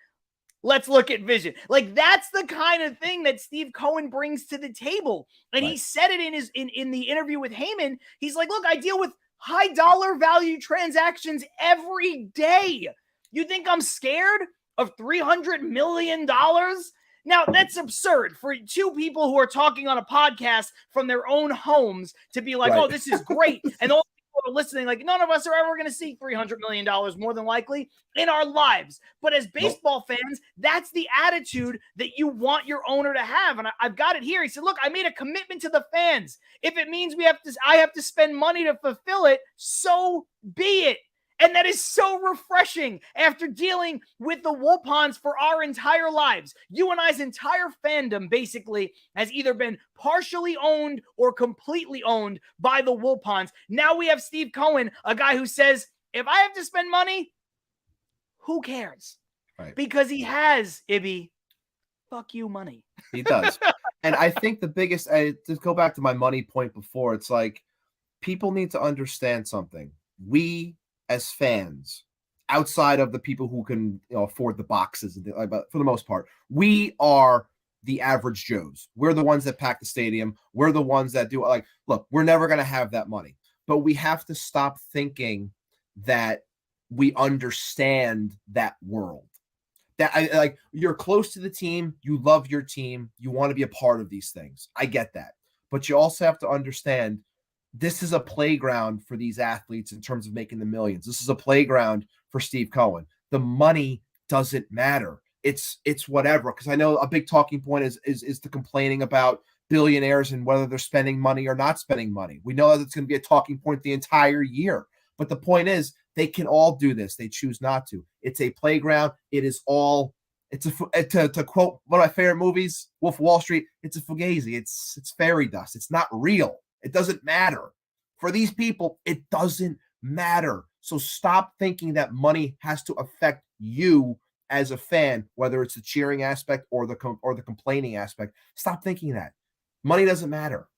Let's look at vision. Like, that's the kind of thing that Steve Cohen brings to the table. And He said it in the interview with Heyman. He's like, look, I deal with high dollar value transactions every day. You think I'm scared of $300 million? Now, that's absurd for two people who are talking on a podcast from their own homes to be like, oh, this is great. And all people are listening, like, none of us are ever going to see $300 million more than likely in our lives. But as baseball fans, that's the attitude that you want your owner to have. And I've got it here. He said, look, I made a commitment to the fans. If it means I have to spend money to fulfill it, so be it. And that is so refreshing after dealing with the Wilpons for our entire lives. You and I's entire fandom basically has either been partially owned or completely owned by the Wilpons. Now we have Steve Cohen, a guy who says, if I have to spend money, who cares? Right. Because he has, Ibby, fuck you money. He does. And I think the biggest, to go back to my money point before, it's like people need to understand something. We, as fans, outside of the people who can afford the boxes, but for the most part, we are the average Joes. We're the ones that pack the stadium. We're the ones that do look, we're never going to have that money, but we have to stop thinking that we understand that world. That you're close to the team. You love your team. You want to be a part of these things. I get that, but you also have to understand this is a playground for these athletes in terms of making the millions. This is a playground for Steve Cohen. The money doesn't matter. It's whatever. Because I know a big talking point is the complaining about billionaires and whether they're spending money or not spending money. We know that it's going to be a talking point the entire year. But the point is, they can all do this. They choose not to. It's a playground. It is all. It's to quote one of my favorite movies, Wolf of Wall Street. It's a fugazi. It's fairy dust. It's not real. It doesn't matter. For these people, it doesn't matter. So stop thinking that money has to affect you as a fan, whether it's the cheering aspect or the complaining aspect. Stop thinking that. Money doesn't matter.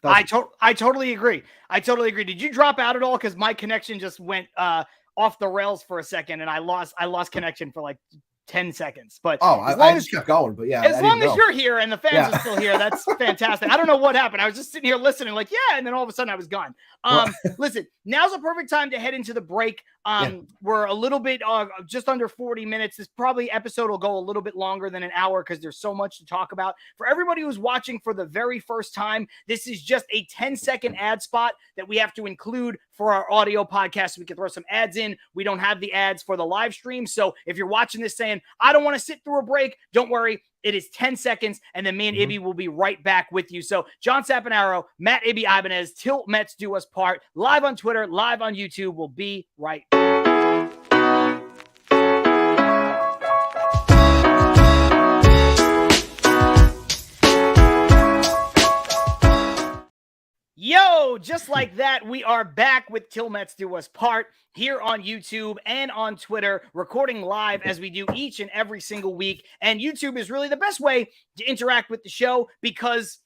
I totally agree. Did you drop out at all? Because my connection just went off the rails for a second, and I lost connection for like 10 seconds. But I just kept going. But yeah, as long as you're here and the fans are still here, that's fantastic. I don't know what happened. I was just sitting here listening, like, yeah, and then all of a sudden I was gone. Listen, now's a perfect time to head into the break. We're a little bit just under 40 minutes. This probably episode will go a little bit longer than an hour because there's so much to talk about. For everybody who's watching for the very first time, this is just a 10-second ad spot that we have to include for our audio podcast. We can throw some ads in. We don't have the ads for the live stream. So if you're watching this saying, I don't want to sit through a break, don't worry. It is 10 seconds, and then me and Ibby will be right back with you. So John Sapanaro, Matt Ibby Ibanez, Till Mets Do Us Part, live on Twitter, live on YouTube. We'll be right back. Yo, just like that, we are back with Till Mets Do Us Part here on YouTube and on Twitter, recording live as we do each and every single week. And YouTube is really the best way to interact with the show because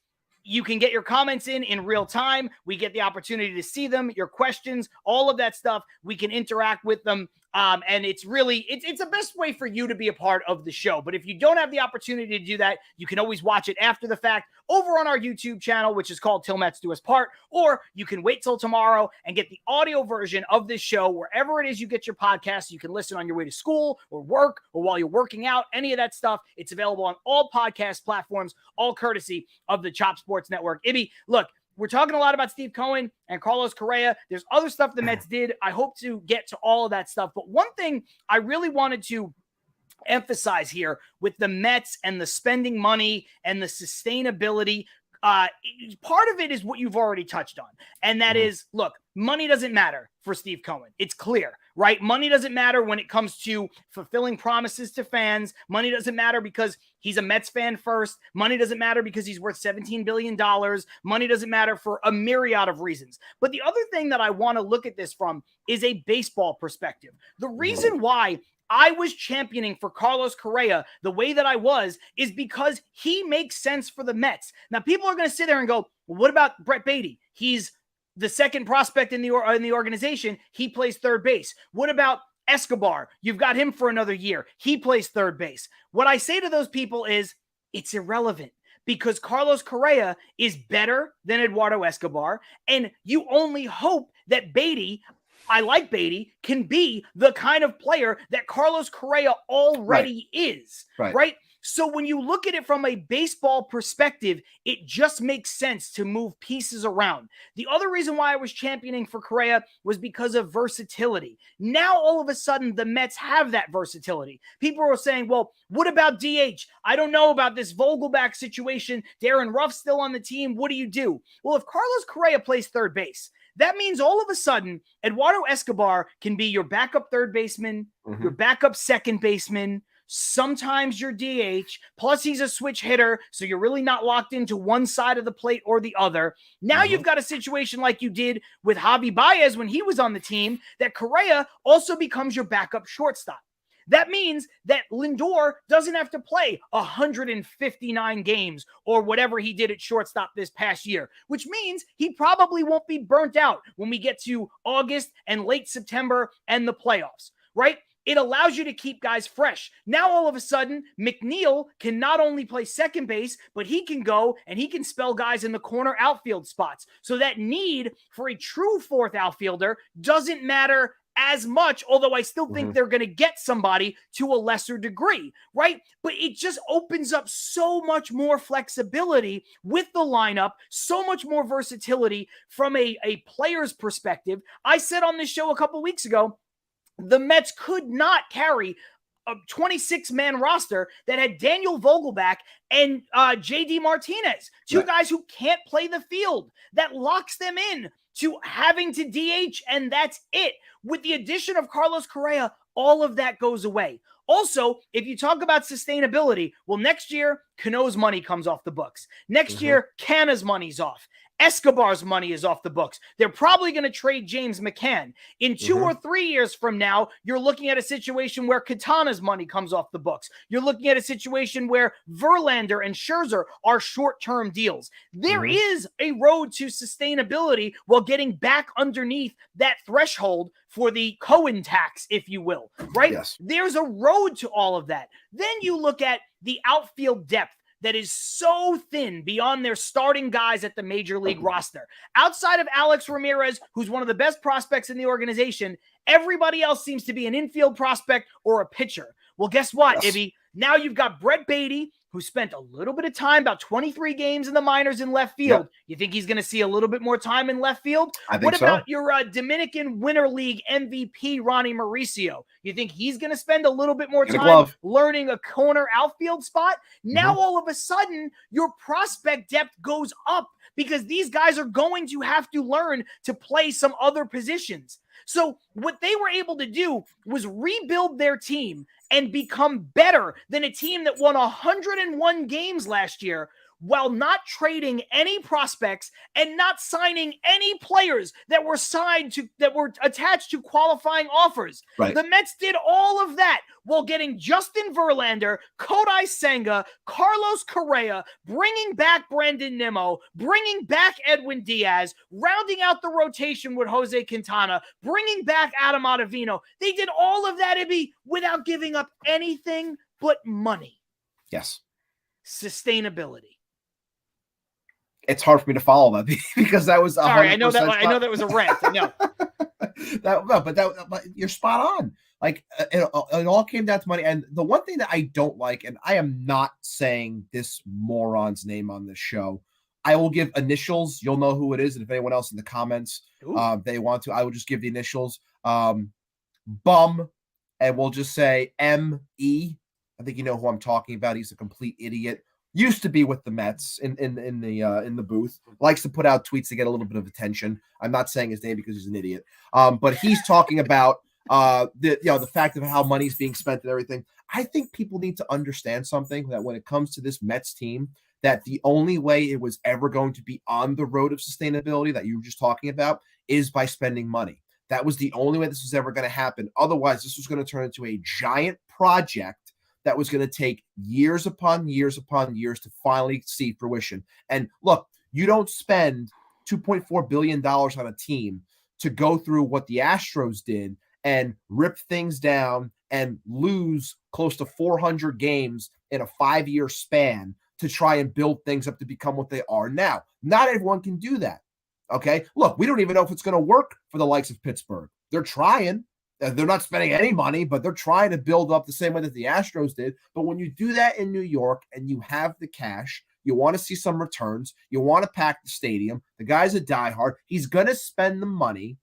you can get your comments in real time. We get the opportunity to see them, your questions, all of that stuff. We can interact with them And it's really, it's the best way for you to be a part of the show. But if you don't have the opportunity to do that, you can always watch it after the fact over on our YouTube channel, which is called Till Mets Do Us Part, or you can wait till tomorrow and get the audio version of this show wherever it is you get your podcasts. You can listen on your way to school or work or while you're working out, any of that stuff. It's available on all podcast platforms, all courtesy of the Chop Sports Network. Ibby, look, we're talking a lot about Steve Cohen and Carlos Correa. There's other stuff the Mets did. I hope to get to all of that stuff. But one thing I really wanted to emphasize here with the Mets and the spending money and the sustainability, part of it is what you've already touched on. And that is, look, money doesn't matter for Steve Cohen. It's clear, right? Money doesn't matter when it comes to fulfilling promises to fans. Money doesn't matter because he's a Mets fan first. Money doesn't matter because he's worth $17 billion. Money doesn't matter for a myriad of reasons. But the other thing that I want to look at this from is a baseball perspective. The reason why I was championing for Carlos Correa the way that I was is because he makes sense for the Mets. Now, people are going to sit there and go, well, what about Brett Baty? He's the second prospect in the organization. He plays third base. What about Escobar? You've got him for another year. He plays third base. What I say to those people is it's irrelevant because Carlos Correa is better than Eduardo Escobar, and you only hope that Baty, I like Baty, can be the kind of player that Carlos Correa already is, right? So when you look at it from a baseball perspective, it just makes sense to move pieces around. The other reason why I was championing for Correa was because of versatility. Now, all of a sudden, the Mets have that versatility. People are saying, well, what about DH? I don't know about this Vogelback situation. Darren Ruff's still on the team. What do you do? Well, if Carlos Correa plays third base, that means all of a sudden, Eduardo Escobar can be your backup third baseman, your backup second baseman, sometimes your DH, plus he's a switch hitter, so you're really not locked into one side of the plate or the other. Now you've got a situation like you did with Javi Baez when he was on the team, that Correa also becomes your backup shortstop. That means that Lindor doesn't have to play 159 games or whatever he did at shortstop this past year, which means he probably won't be burnt out when we get to August and late September and the playoffs, right? It allows you to keep guys fresh. Now, all of a sudden, McNeil can not only play second base, but he can go and he can spell guys in the corner outfield spots. So that need for a true fourth outfielder doesn't matter as much, although I still think they're going to get somebody to a lesser degree, right? But it just opens up so much more flexibility with the lineup, so much more versatility from a player's perspective. I said on this show a couple weeks ago, the Mets could not carry a 26-man roster that had Daniel Vogelback and J.D. Martinez, two guys who can't play the field. That locks them in to having to DH, and that's it. With the addition of Carlos Correa, all of that goes away. Also, if you talk about sustainability, well, next year, Cano's money comes off the books. Next year, Canna's money's off. Escobar's money is off the books. They're probably going to trade James McCann. In 2 or 3 years from now, you're looking at a situation where Katana's money comes off the books. You're looking at a situation where Verlander and Scherzer are short-term deals. There is a road to sustainability while getting back underneath that threshold for the Cohen tax, if you will, right? Yes. There's a road to all of that. Then you look at the outfield depth that is so thin beyond their starting guys at the major league roster. Outside of Alex Ramirez, who's one of the best prospects in the organization, everybody else seems to be an infield prospect or a pitcher. Well, guess what, Ibby? Now you've got Brett Baty, who spent a little bit of time, about 23 games in the minors in left field. You think he's going to see a little bit more time in left field? I think what so. about your Dominican Winter League MVP, Ronnie Mauricio? You think he's going to spend a little bit more time learning a corner outfield spot? Now, all of a sudden, your prospect depth goes up because these guys are going to have to learn to play some other positions. So what they were able to do was rebuild their team and become better than a team that won 101 games last year while not trading any prospects and not signing any players that were attached to qualifying offers. Right. The Mets did all of that while getting Justin Verlander, Kodai Senga, Carlos Correa, bringing back Brandon Nimmo, bringing back Edwin Diaz, rounding out the rotation with Jose Quintana, bringing back Adam Ottavino. They did all of that, Ibby, without giving up anything but money. Yes. Sustainability. It's hard for me to follow that because that was sorry. I know that was a rant. I know. but you're spot on. Like it all came down to money. And the one thing that I don't like, and I am not saying this moron's name on this show, I will give initials. You'll know who it is, and if anyone else in the comments they want to, I will just give the initials. Bum, and we'll just say M.E. I think you know who I'm talking about. He's a complete idiot. Used to be with the Mets in the booth. Likes to put out tweets to get a little bit of attention. I'm not saying his name because he's an idiot. But he's talking about the fact of how money's being spent and everything. I think people need to understand something, that when it comes to this Mets team, that the only way it was ever going to be on the road of sustainability that you were just talking about is by spending money. That was the only way this was ever going to happen. Otherwise, this was going to turn into a giant project that was going to take years upon years upon years to finally see fruition. And look, you don't spend $2.4 billion on a team to go through what the Astros did and rip things down and lose close to 400 games in a 5-year span to try and build things up to become what they are now. Not everyone can do that. Okay. Look, we don't even know if it's going to work for the likes of Pittsburgh. They're trying. They're not spending any money, but they're trying to build up the same way that the Astros did. But when you do that in New York and you have the cash, you want to see some returns, you want to pack the stadium. The guy's a diehard. He's going to spend the money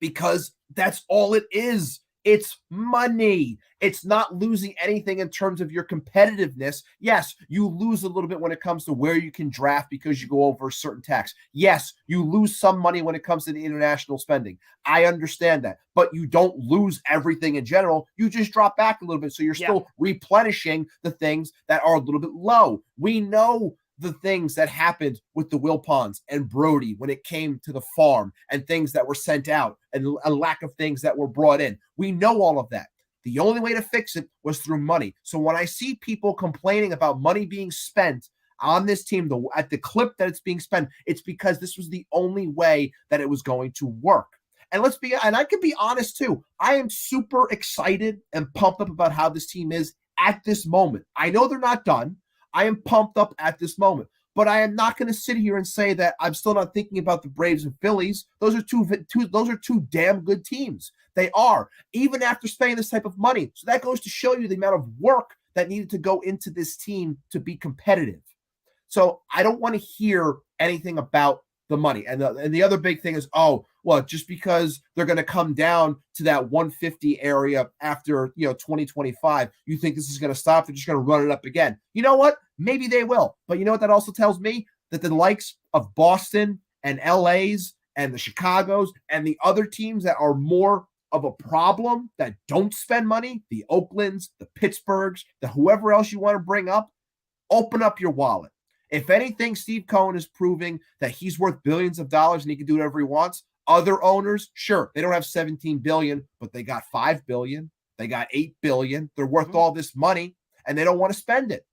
because that's all it is. It's money. It's not losing anything in terms of your competitiveness. Yes, you lose a little bit when it comes to where you can draft because you go over a certain tax. Yes, you lose some money when it comes to the international spending. I understand that. But you don't lose everything in general. You just drop back a little bit. So you're still replenishing the things that are a little bit low. We know the things that happened with the Wilpons and Brody when it came to the farm and things that were sent out and a lack of things that were brought in. We know all of that. The only way to fix it was through money. So when I see people complaining about money being spent on this team, at the clip that it's being spent, it's because this was the only way that it was going to work. And I can be honest too. I am super excited and pumped up about how this team is at this moment. I know they're not done. I am pumped up at this moment, but I am not going to sit here and say that I'm still not thinking about the Braves and Phillies. Those are two damn good teams. They are, even after spending this type of money. So that goes to show you the amount of work that needed to go into this team to be competitive. So I don't want to hear anything about the money. And the other big thing is, just because they're going to come down to that 150 area after 2025, you think this is going to stop? They're just going to run it up again. You know what? Maybe they will. But you know what that also tells me? That the likes of Boston and LA's and the Chicagos and the other teams that are more of a problem that don't spend money, the Oaklands, the Pittsburghs, the whoever else you want to bring up, open up your wallet. If anything, Steve Cohen is proving that he's worth billions of dollars and he can do whatever he wants. Other owners, sure, they don't have 17 billion, but they got 5 billion. They got 8 billion. They're worth all this money and they don't want to spend it.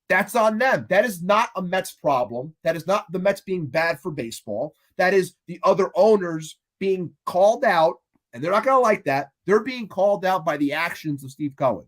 That's on them. That is not a Mets problem. That is not the Mets being bad for baseball. That is the other owners being called out, and they're not going to like that. They're being called out by the actions of Steve Cohen.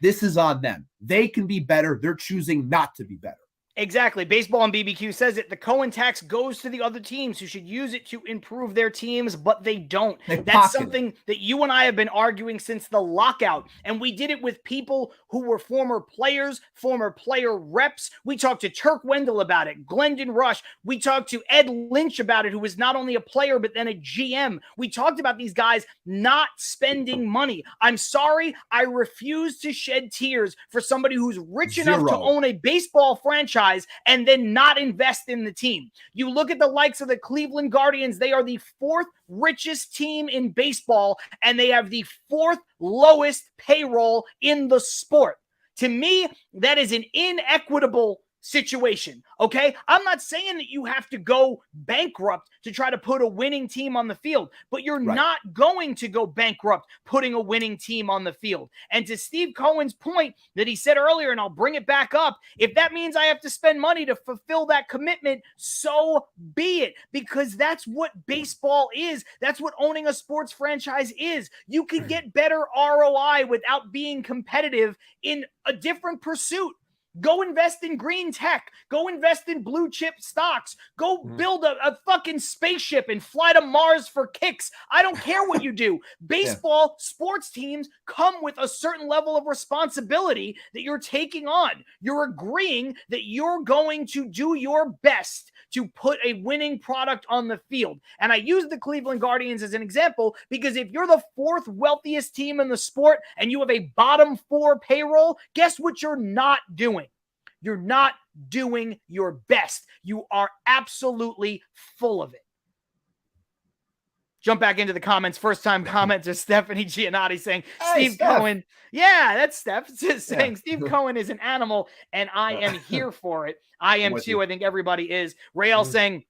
This is on them. They can be better. They're choosing not to be better. Exactly. Baseball and BBQ says it. The Cohen tax goes to the other teams who should use it to improve their teams, but they don't. That's something that you and I have been arguing since the lockout. And we did it with people who were former players, former player reps. We talked to Turk Wendell about it, Glendon Rush. We talked to Ed Lynch about it, who was not only a player, but then a GM. We talked about these guys not spending money. I'm sorry. I refuse to shed tears for somebody who's rich enough to own a baseball franchise and then not invest in the team. You look at the likes of the Cleveland Guardians, they are the 4th richest team in baseball, and they have the 4th lowest payroll in the sport. To me, that is an inequitable situation. Okay. I'm not saying that you have to go bankrupt to try to put a winning team on the field, but you're not going to go bankrupt putting a winning team on the field. And to Steve Cohen's point that he said earlier, and I'll bring it back up, if that means I have to spend money to fulfill that commitment, so be it, because that's what baseball is. That's what owning a sports franchise is. You can get better ROI without being competitive in a different pursuit. Go invest in green tech. Go invest in blue chip stocks. Go build a fucking spaceship and fly to Mars for kicks. I don't care what you do. Baseball, sports teams come with a certain level of responsibility that you're taking on. You're agreeing that you're going to do your best to put a winning product on the field. And I use the Cleveland Guardians as an example because if you're the fourth wealthiest team in the sport and you have a bottom 4 payroll, guess what you're not doing? You're not doing your best. You are absolutely full of it. Jump back into the comments. First time commenter Stephanie Giannotti saying, Steve Cohen. Yeah, that's Steph saying Steve Cohen is an animal and I am here for it. I am too. I think everybody is. Rael saying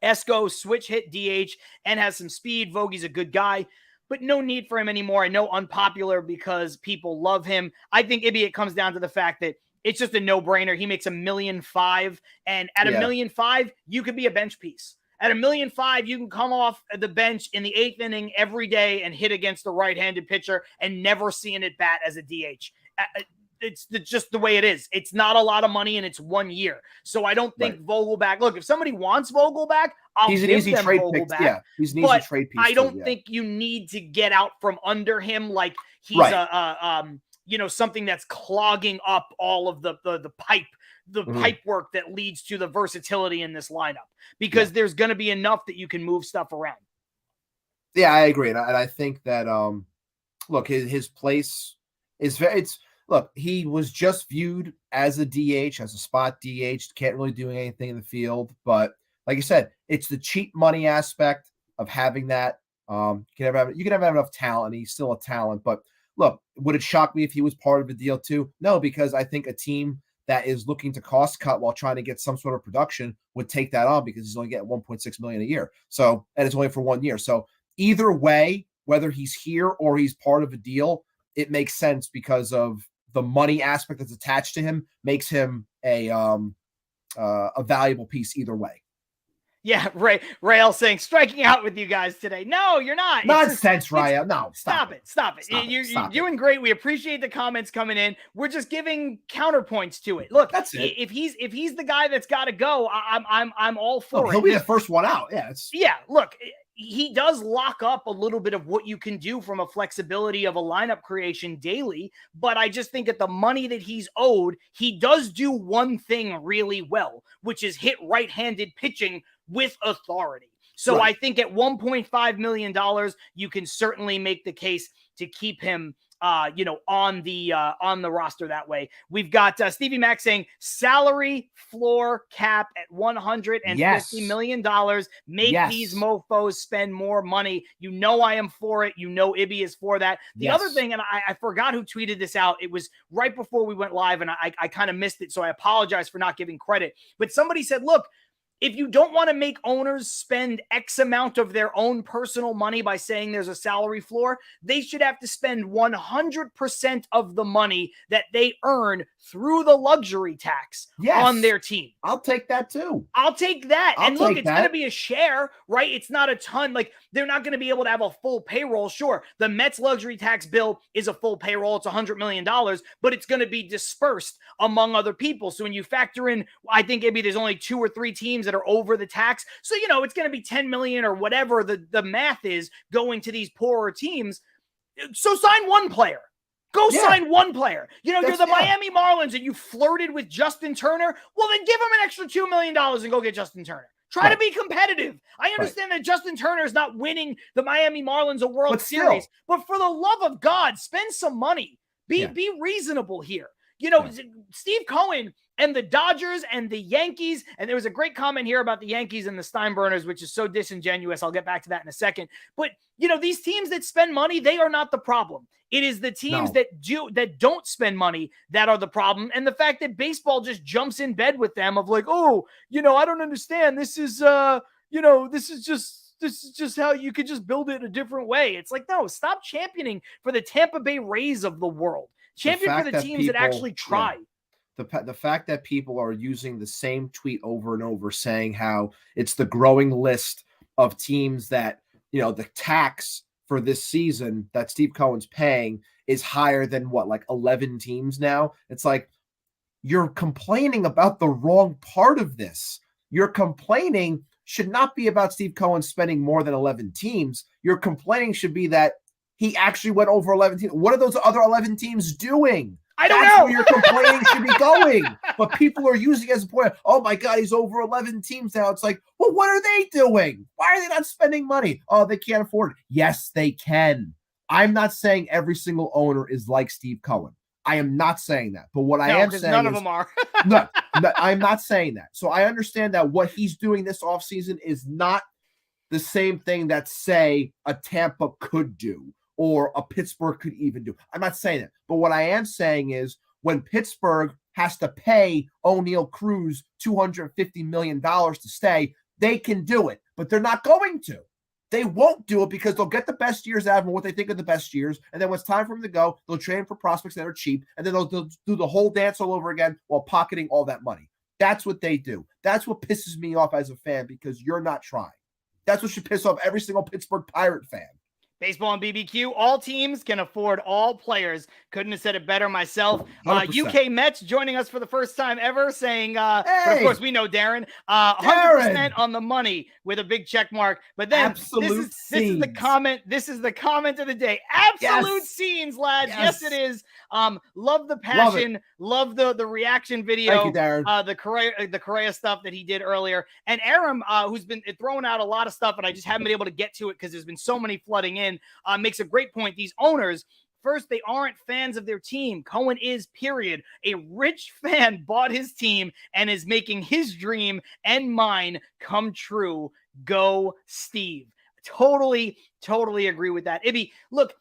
Esco switch hit DH and has some speed. Vogie's a good guy, but no need for him anymore. I know unpopular because people love him. I think Ibby, it comes down to the fact that it's just a no-brainer. He makes $1.5 million, and at $1.5 million, you could be a bench piece. At $1.5 million, you can come off the bench in the 8th inning every day and hit against a right-handed pitcher and never see an at-bat as a DH. It's just the way it is. It's not a lot of money, and it's 1 year. So I don't think Vogelbach. Look, if somebody wants Vogelbach, he's an easy trade pick. Yeah, he's an easy trade piece. I don't think you need to get out from under him like he's something that's clogging up all of the pipe work that leads to the versatility in this lineup, because there's going to be enough that you can move stuff around. Yeah, I agree. And I think that, look, his place is look, he was just viewed as a DH, as a spot DH, can't really do anything in the field. But like you said, it's the cheap money aspect of having that. You can never have enough talent, and he's still a talent. But look, would it shock me if he was part of the deal too? No, because I think a team that is looking to cost cut while trying to get some sort of production would take that on, because he's only getting $1.6 million a year. So, and it's only for 1 year. So either way, whether he's here or he's part of a deal, it makes sense because of the money aspect that's attached to him makes him a valuable piece either way. Yeah, Rael saying striking out with you guys today. No, you're not. Nonsense, Rael. No, stop it. You're doing great. We appreciate the comments coming in. We're just giving counterpoints to it. Look, that's it. If he's the guy that's got to go, I'm all for it. He'll be the first one out. Yeah. Look, he does lock up a little bit of what you can do from a flexibility of a lineup creation daily, but I just think at the money that he's owed, he does do one thing really well, which is hit right-handed pitching with authority. So I think at $1.5 million, you can certainly make the case to keep him on the roster that way. We've got Stevie Mack saying salary floor cap at $150 million. Make these mofos spend more money. You know I am for it. You know Ibby is for that. The other thing, and I forgot who tweeted this out. It was right before we went live, and I kind of missed it, so I apologize for not giving credit. But somebody said, look, if you don't want to make owners spend X amount of their own personal money by saying there's a salary floor, they should have to spend 100% of the money that they earn through the luxury tax on their team. I'll take that too. I'll take that. And look, it's going to be a share, right? It's not a ton. Like, they're not going to be able to have a full payroll. Sure, the Mets luxury tax bill is a full payroll. It's $100 million, but it's going to be dispersed among other people. So when you factor in, I think maybe there's only 2 or 3 teams that are over the tax. So, it's going to be 10 million or whatever the math is going to these poorer teams. So sign one player. Go sign one player. You're the Miami Marlins and you flirted with Justin Turner. Well, then give him an extra $2 million and go get Justin Turner. Try to be competitive. I understand that Justin Turner is not winning the Miami Marlins a World Series, but for the love of God, spend some money. Be reasonable here. Steve Cohen and the Dodgers and the Yankees, and there was a great comment here about the Yankees and the Steinbrenners, which is so disingenuous. I'll get back to that in a second. But, these teams that spend money, they are not the problem. It is the teams that don't spend money that are the problem. And the fact that baseball just jumps in bed with them of like, I don't understand. This is, this is just how you could just build it a different way. It's like, no, stop championing for the Tampa Bay Rays of the world. Champion for the teams that actually try. The fact that people are using the same tweet over and over saying how it's the growing list of teams that, the tax for this season that Steve Cohen's paying is higher than 11 teams now. It's like, you're complaining about the wrong part of this. You're complaining should not be about Steve Cohen spending more than 11 teams. Your complaining should be that he actually went over 11 teams. What are those other 11 teams doing? I don't know. Where your complaining should be going. But people are using it as a point. Oh my God, he's over 11 teams now. It's like, well, what are they doing? Why are they not spending money? Oh, they can't afford it. Yes, they can. I'm not saying every single owner is like Steve Cohen. I am not saying that. But what I am saying none of them are. no, I'm not saying that. So I understand that what he's doing this offseason is not the same thing that, say, a Tampa could do or a Pittsburgh could even do. I'm not saying that. But what I am saying is when Pittsburgh has to pay O'Neal Cruz $250 million to stay, they can do it. But they're not going to. They won't do it because they'll get the best years out of him, what they think are the best years. And then when it's time for him to go, they'll trade him for prospects that are cheap. And then they'll do the whole dance all over again while pocketing all that money. That's what they do. That's what pisses me off as a fan because you're not trying. That's what should piss off every single Pittsburgh Pirate fan. Baseball and BBQ, all teams can afford all players. Couldn't have said it better myself. UK Mets joining us for the first time ever saying, but of course we know Darren, 100% on the money with a big check mark. But then this is the comment. This is the comment of the day. Absolute scenes, lads. Yes, it is. Love the passion. Love the reaction video. Thank you, Darren. The Correa stuff that he did earlier. And Aram, who's been throwing out a lot of stuff, and I just haven't been able to get to it because there's been so many flooding in. Makes a great point. These owners, first, they aren't fans of their team. Cohen is, period. A rich fan bought his team and is making his dream and mine come true. Go, Steve. Totally agree with that. Ibby, look,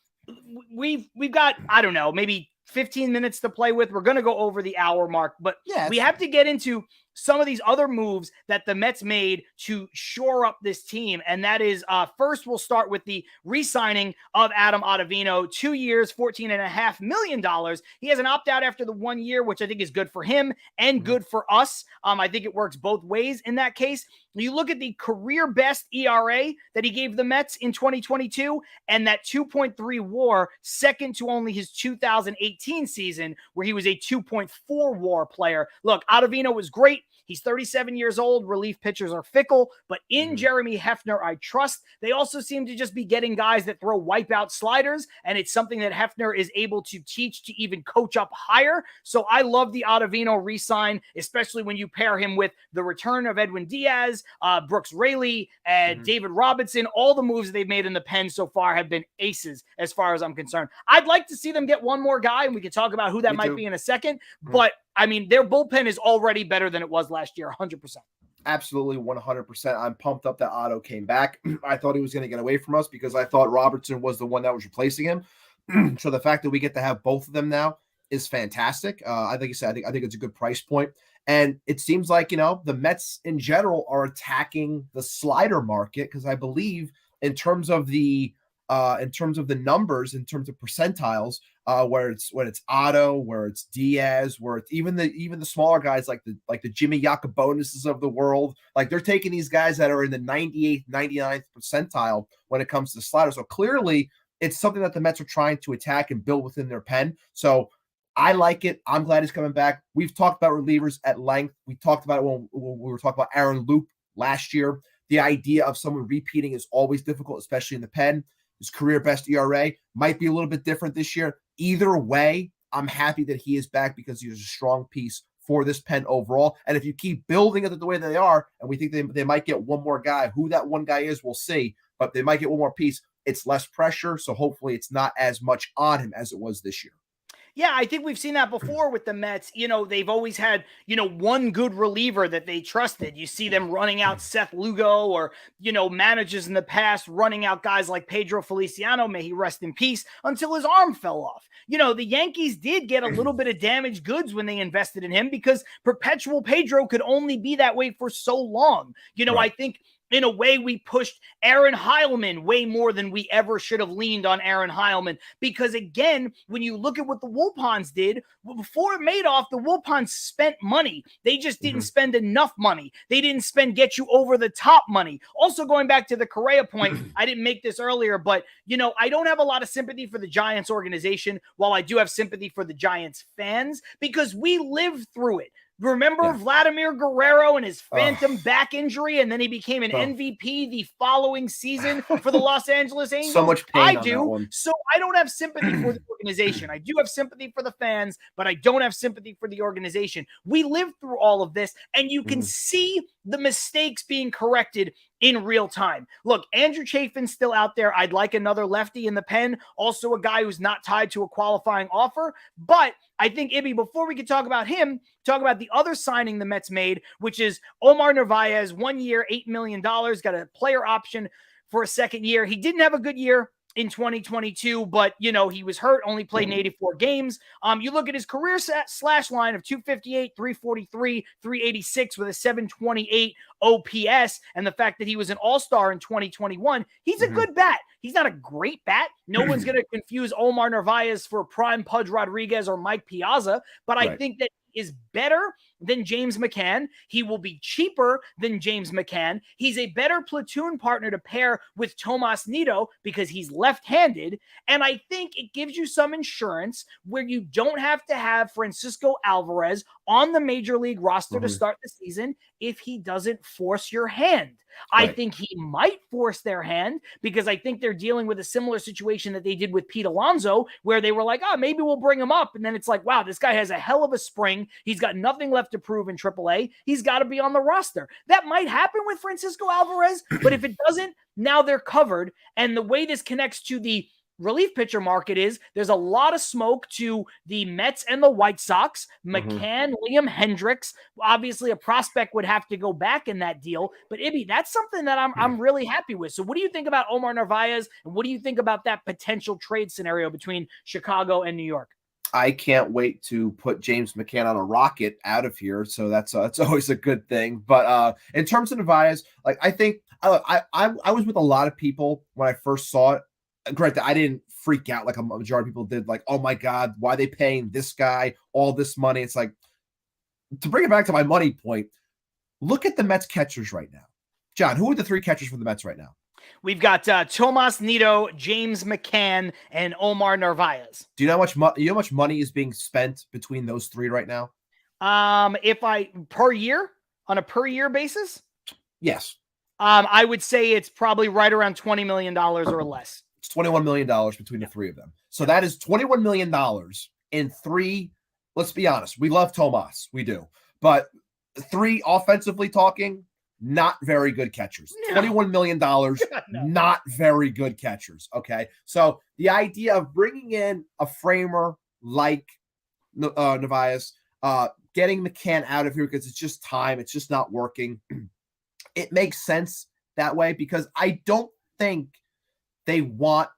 we've got, I don't know, maybe 15 minutes to play with. We're going to go over the hour mark, but we have to get into some of these other moves that the Mets made to shore up this team. And that is, first, we'll start with the re-signing of Adam Ottavino, 2 years, $14.5 million. He has an opt-out after the 1 year, which I think is good for him and good for us. I think it works both ways in that case. You look at the career best ERA that he gave the Mets in 2022 and that 2.3 WAR, second to only his 2018 season where he was a 2.4 WAR player. Look, Ottavino was great. He's 37 years old. Relief pitchers are fickle, but in Jeremy Hefner, I trust. They also seem to just be getting guys that throw wipeout sliders, and it's something that Hefner is able to teach to even coach up higher. So I love the Ottavino re-sign, especially when you pair him with the return of Edwin Diaz, Brooks Raley, and David Robinson. All the moves they've made in the pen so far have been aces as far as I'm concerned. I'd like to see them get one more guy, and we can talk about who that might be in a second, but I mean, their bullpen is already better than it was last year, 100%. Absolutely, 100%. I'm pumped up that Otto came back. I thought he was going to get away from us because I thought Robertson was the one that was replacing him. So the fact that we get to have both of them now is fantastic. I think you said, I think it's a good price point. And it seems like, the Mets in general are attacking the slider market because I believe in terms of the numbers, in terms of percentiles, where it's Otto, where it's Diaz, where it's even the smaller guys like the Jimmy Yacobonis of the world, like they're taking these guys that are in the 98th, 99th percentile when it comes to sliders. So clearly it's something that the Mets are trying to attack and build within their pen. So I like it. I'm glad he's coming back. We've talked about relievers at length. We talked about it when we were talking about Aaron Loup last year. The idea of someone repeating is always difficult, especially in the pen. His career best ERA might be a little bit different this year. Either way, I'm happy that he is back because he's a strong piece for this pen overall. And if you keep building it the way they are, and we think they might get one more guy, who that one guy is, we'll see, but they might get one more piece. It's less pressure, so hopefully it's not as much on him as it was this year. Yeah, I think we've seen that before with the Mets. You know, they've always had, you know, one good reliever that they trusted. You see them running out Seth Lugo or, you know, managers in the past running out guys like Pedro Feliciano, may he rest in peace, until his arm fell off. You know, the Yankees did get a little bit of damaged goods when they invested in him because perpetual Pedro could only be that way for so long. You know, Right. I think in a way, we pushed Aaron Heilman way more than we ever should have leaned on Aaron Heilman. Because again, when you look at what the Wilpons did, before Madoff, the Wilpons spent money. They just didn't spend enough money. They didn't spend get you over the top money. Also, going back to the Correa point, I didn't make this earlier, but, you know, I don't have a lot of sympathy for the Giants organization, while I do have sympathy for the Giants fans, because we lived through it. Remember Vladimir Guerrero and his phantom back injury, and then he became an MVP the following season for the Los Angeles Angels? So much pain I on do. that one. So I don't have sympathy for the organization. I do have sympathy for the fans, but I don't have sympathy for the organization. We lived through all of this, and you can see the mistakes being corrected in real time. Look, Andrew Chafin's still out there. I'd like another lefty in the pen, also a guy who's not tied to a qualifying offer. But I think, Ibby, before we can talk about him, talk about the other signing the Mets made, which is Omar Narvaez, 1 year, $8 million, got a player option for a second year. He didn't have a good year in 2022, but, you know, he was hurt, only played in 84 games. You look at his career slash line of 258, 343, 386 with a 728 OPS, and the fact that he was an all-star in 2021, he's a good bat. He's not a great bat. No one's going to confuse Omar Narvaez for prime Pudge Rodriguez or Mike Piazza, but I think that is better than James McCann. He will be cheaper than James McCann. He's a better platoon partner to pair with Tomas Nido because he's left-handed. And I think it gives you some insurance where you don't have to have Francisco Alvarez on the major league roster to start the season if he doesn't force your hand. I think he might force their hand because I think they're dealing with a similar situation that they did with Pete Alonso, where they were like, oh, maybe we'll bring him up. And then it's like, wow, this guy has a hell of a spring. He's got nothing left to prove in AAA. He's got to be on the roster. That might happen with Francisco Alvarez, but if it doesn't, now they're covered. And the way this connects to the relief pitcher market is there's a lot of smoke to the Mets and the White Sox. McCann, Liam Hendricks, obviously a prospect would have to go back in that deal. But Ibby, that's something that I'm really happy with. So what do you think about Omar Narvaez? And what do you think about that potential trade scenario between Chicago and New York? I can't wait to put James McCann on a rocket out of here. So that's always a good thing. But in terms of Narvaez, like I think I was with a lot of people when I first saw it. Granted, I didn't freak out like a majority of people did. Like, oh my God, why are they paying this guy all this money? It's like, to bring it back to my money point, look at the Mets catchers right now. John, who are the three catchers for the Mets right now? We've got Tomas Nido, James McCann, and Omar Narvaez. Do you know how much money is being spent between those three right now? If I per year on a per year basis? Yes. I would say it's probably right around $20 million or less. It's $21 million between the three of them. So that is $21 million in three. Let's be honest. We love Tomas. We do. But three, offensively talking, not very good catchers. No. $21 million, not very good catchers. Okay. So the idea of bringing in a framer like Narvaez, getting McCann out of here because it's just time. It's just not working. It makes sense that way because I don't think they want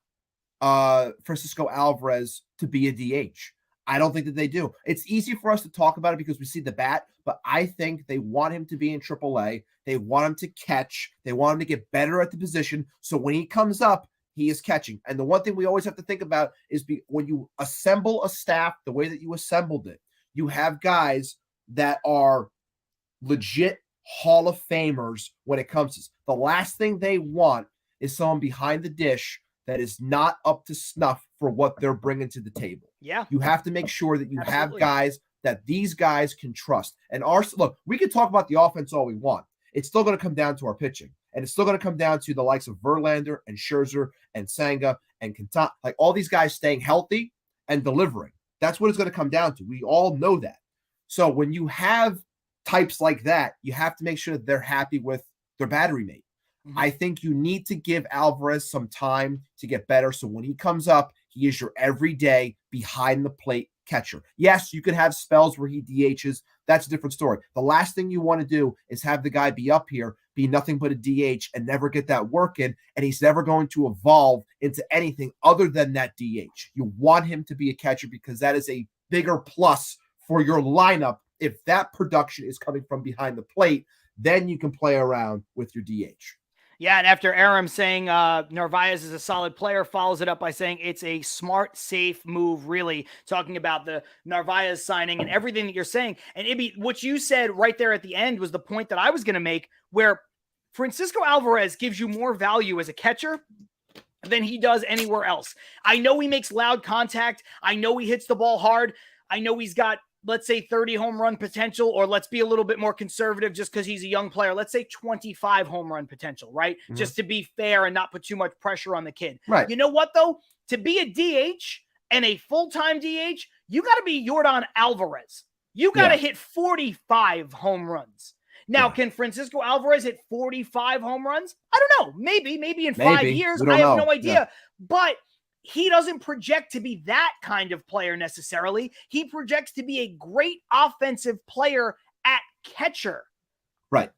Francisco Alvarez to be a DH. I don't think that they do. It's easy for us to talk about it because we see the bat, but I think they want him to be in AAA. They want him to catch. They want him to get better at the position. So when he comes up, he is catching. And the one thing we always have to think about is when you assemble a staff the way that you assembled it, you have guys that are legit Hall of Famers when it comes to this. The last thing they want is someone behind the dish that is not up to snuff for what they're bringing to the table. Yeah. You have to make sure that you have guys that these guys can trust. And look, we can talk about the offense all we want. It's still going to come down to our pitching. And it's still going to come down to the likes of Verlander and Scherzer and Senga and Quintana, like all these guys staying healthy and delivering. That's what it's going to come down to. We all know that. So when you have types like that, you have to make sure that they're happy with their battery mate. I think you need to give Alvarez some time to get better. So when he comes up, he is your everyday behind the plate catcher. Yes, you could have spells where he DHs. That's a different story. The last thing you want to do is have the guy be up here, be nothing but a DH and never get that work in, and he's never going to evolve into anything other than that DH. You want him to be a catcher because that is a bigger plus for your lineup. If that production is coming from behind the plate, then you can play around with your DH. Yeah, and after Aram saying Narvaez is a solid player, follows it up by saying it's a smart, safe move, really, talking about the Narvaez signing and everything that you're saying. And Ibby, what you said right there at the end was the point that I was going to make, where Francisco Alvarez gives you more value as a catcher than he does anywhere else. I know he makes loud contact. I know he hits the ball hard. I know he's got, let's say, 30 home run potential, or let's be a little bit more conservative just because he's a young player. Let's say 25 home run potential, right? Mm-hmm. Just to be fair and not put too much pressure on the kid. Right. You know what, though? To be a DH and a full-time DH, you got to be Yordan Alvarez. You got to hit 45 home runs. Now, can Francisco Alvarez hit 45 home runs? I don't know. Maybe in 5 years. I have no idea. Yeah. But he doesn't project to be that kind of player necessarily. He projects to be a great offensive player at catcher. Right.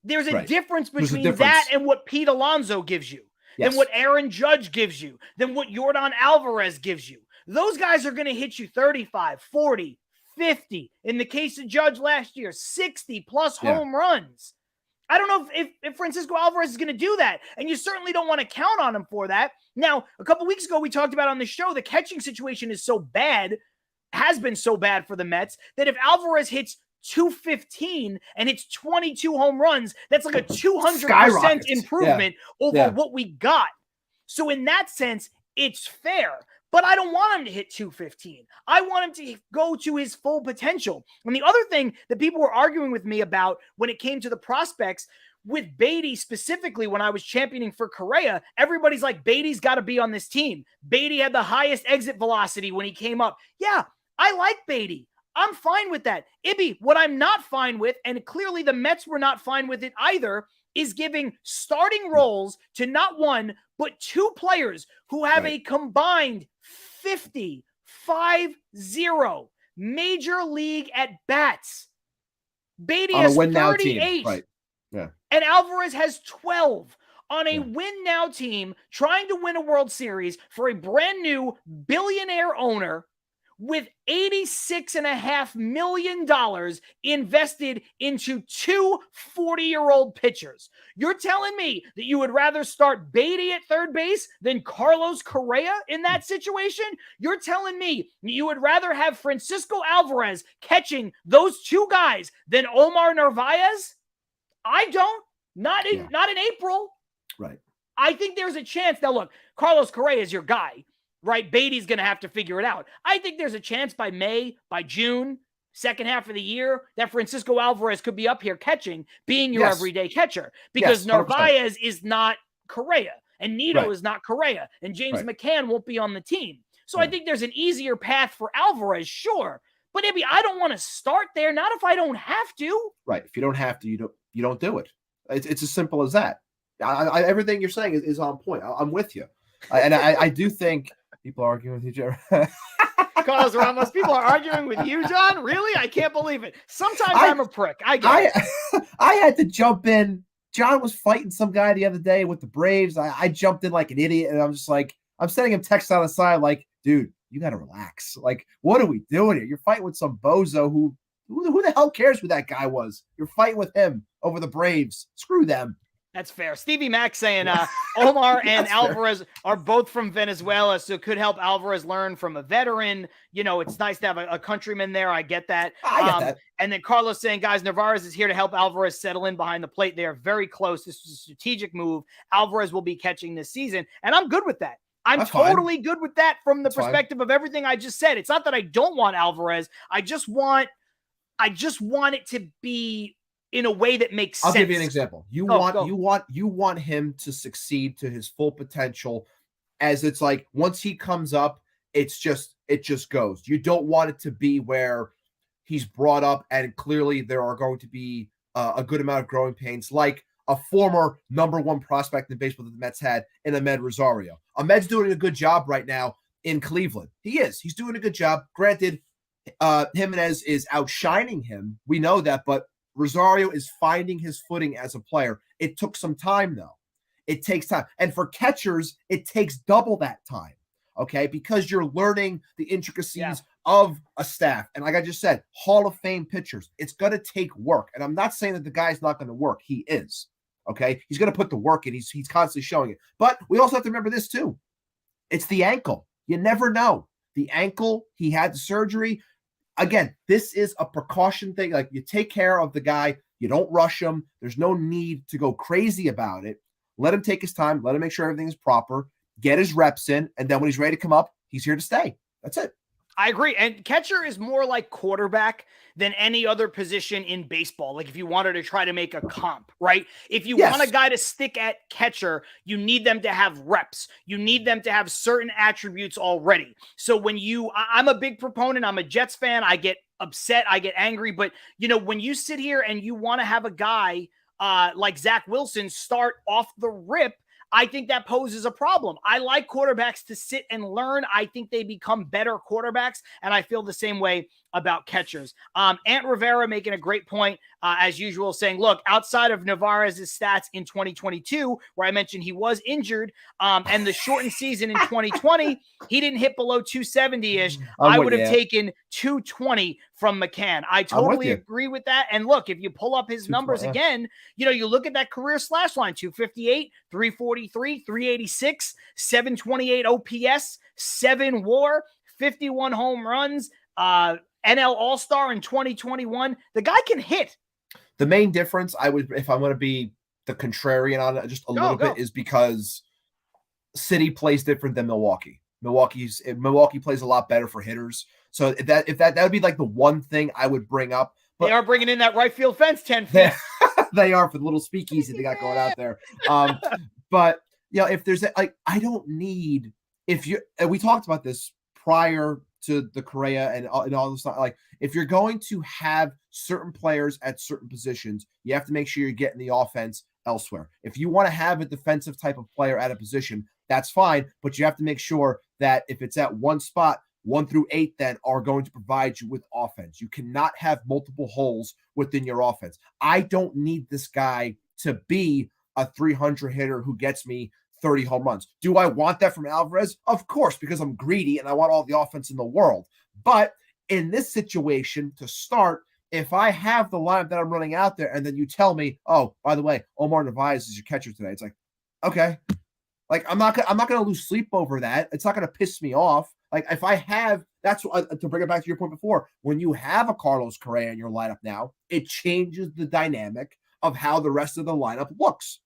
There's a difference between that and what Pete Alonso gives you, than what Aaron Judge gives you, than what Yordan Alvarez gives you. Those guys are going to hit you 35, 40, 50. In the case of Judge last year, 60 plus home runs. I don't know if Francisco Alvarez is going to do that, and you certainly don't want to count on him for that. Now, a couple weeks ago, we talked about on the show, the catching situation is so bad, has been so bad for the Mets, that if Alvarez hits 215 and hits 22 home runs, that's like a 200% improvement over what we got. So in that sense, it's fair. But I don't want him to hit 215. I want him to go to his full potential. And the other thing that people were arguing with me about when it came to the prospects, with Beatty specifically, when I was championing for Correa, everybody's like, Beatty's got to be on this team. Beatty had the highest exit velocity when he came up. Yeah, I like Beatty. I'm fine with that. Ibby, what I'm not fine with, and clearly the Mets were not fine with it either, is giving starting roles to not one, but two players who have a combined 50 major league at bats. Beatty has 38. Right. Yeah. And Alvarez has 12 on a win now team trying to win a World Series for a brand new billionaire owner with $86.5 million invested into two 40-year-old pitchers. You're telling me that you would rather start Beatty at third base than Carlos Correa in that situation? You're telling me you would rather have Francisco Alvarez catching those two guys than Omar Narvaez? I don't. Not in April. Right. I think there's a chance. Now, look, Carlos Correa is your guy. Right, Beatty's going to have to figure it out. I think there's a chance by May, by June, second half of the year, that Francisco Alvarez could be up here catching, being your everyday catcher. Because Narvaez is not Correa, and Nito is not Correa, and James McCann won't be on the team. So I think there's an easier path for Alvarez, sure. But Ibby, I don't want to start there, not if I don't have to. Right. If you don't have to, you don't do it. It's as simple as that. Everything you're saying is on point. I'm with you. I do think people are arguing with you, Jared. Carlos Ramos, people are arguing with you, John? Really? I can't believe it. Sometimes I'm a prick. I had to jump in. John was fighting some guy the other day with the Braves. I jumped in like an idiot, and I'm just like, I'm sending him texts on the side like, dude, you got to relax. Like, what are we doing here? You're fighting with some bozo who the hell cares who that guy was? You're fighting with him over the Braves. Screw them. That's fair. Stevie Mack saying Omar and Alvarez are both from Venezuela, so it could help Alvarez learn from a veteran. You know, it's nice to have a countryman there. I get that. I get that. And then Carlos saying, guys, Narvaez is here to help Alvarez settle in behind the plate. They are very close. This is a strategic move. Alvarez will be catching this season, and I'm good with that. I'm totally good with that from the perspective of everything I just said. It's not that I don't want Alvarez. I just want it to be in a way that makes sense. I'll give you an example. You want him to succeed to his full potential, as it's like once he comes up, it just goes. You don't want it to be where he's brought up and clearly there are going to be a good amount of growing pains, like a former number one prospect in baseball that the Mets had in Ahmed Rosario. Ahmed's doing a good job right now in Cleveland. He's doing a good job. Granted, Jimenez is outshining him. We know that, but Rosario is finding his footing as a player. It took some time, though. It takes time. And for catchers, it takes double that time, okay? Because you're learning the intricacies of a staff. And like I just said, Hall of Fame pitchers, it's going to take work. And I'm not saying that the guy's not going to work. He is, okay? He's going to put the work in. He's constantly showing it. But we also have to remember this, too. It's the ankle. You never know. The ankle, he had the surgery. Again, this is a precaution thing. Like, you take care of the guy. You don't rush him. There's no need to go crazy about it. Let him take his time. Let him make sure everything is proper. Get his reps in. And then when he's ready to come up, he's here to stay. That's it. I agree. And catcher is more like quarterback than any other position in baseball. Like, if you wanted to try to make a comp, right? If you want a guy to stick at catcher, you need them to have reps. You need them to have certain attributes already. So when I'm a big proponent, I'm a Jets fan. I get upset. I get angry. But, when you sit here and you want to have a guy like Zach Wilson start off the rip, I think that poses a problem. I like quarterbacks to sit and learn. I think they become better quarterbacks, and I feel the same way about catchers. Ant Rivera making a great point, as usual, saying, look, outside of Narvaez's stats in 2022, where I mentioned he was injured, and the shortened season in 2020, he didn't hit below 270-ish. I would have taken 220 from McCann. I totally agree with that. And look, if you pull up his numbers again, you look at that career slash line, 258, 343, 386, 728 OPS, 7 WAR, 51 home runs, NL All-Star in 2021. The guy can hit. The main difference, if I'm going to be the contrarian on it just a little bit, is because City plays different than Milwaukee. Milwaukee plays a lot better for hitters. So if that would be like the one thing I would bring up. But they are bringing in that right field fence 10 feet. They are, for the little speakeasy they got going out there. But if there's I don't need, we talked about this prior to the Correa and all this stuff. Like, if you're going to have certain players at certain positions, you have to make sure you're getting the offense elsewhere. If you want to have a defensive type of player at a position, that's fine, but you have to make sure that if it's at one spot, 1 through 8 then are going to provide you with offense. You cannot have multiple holes within your offense. I don't need this guy to be a 300 hitter who gets me 30 home runs. Do I want that from Alvarez? Of course, because I'm greedy and I want all the offense in the world. But in this situation, to start, if I have the lineup that I'm running out there and then you tell me, oh, by the way, Omar Narvaez is your catcher today, it's like, okay. Like, I'm not going to lose sleep over that. It's not going to piss me off. Like, if I have, that's what, to bring it back to your point before, when you have a Carlos Correa in your lineup now, it changes the dynamic of how the rest of the lineup looks.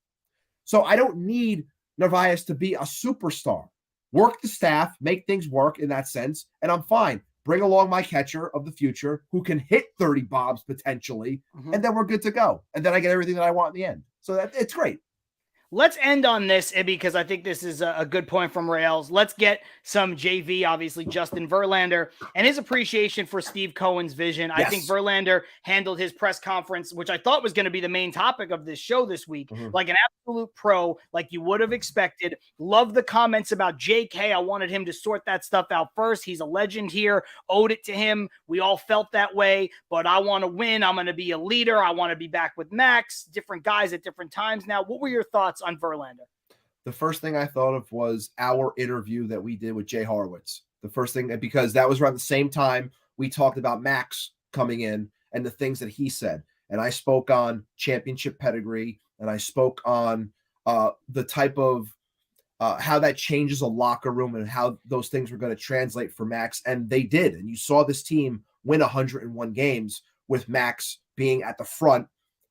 So I don't need Narvaez to be a superstar. Work the staff, make things work in that sense, and I'm fine. Bring along my catcher of the future who can hit 30 bombs potentially, and then we're good to go. And then I get everything that I want in the end. So it's great. Let's end on this, because I think this is a good point from Rails. Let's get some JV, obviously, Justin Verlander, and his appreciation for Steve Cohen's vision. Yes. I think Verlander handled his press conference, which I thought was going to be the main topic of this show this week, like an absolute pro, like you would have expected. Love the comments about JK. I wanted him to sort that stuff out first. He's a legend here. Owed it to him. We all felt that way, but I want to win. I'm going to be a leader. I want to be back with Max. Different guys at different times. Now, what were your thoughts on Verlander? The first thing I thought of was our interview that we did with Jay Horowitz. The first thing, because that was around the same time we talked about Max coming in and the things that he said. And I spoke on championship pedigree, and I spoke on the type of how that changes a locker room and how those things were going to translate for Max. And they did. And you saw this team win 101 games with Max being at the front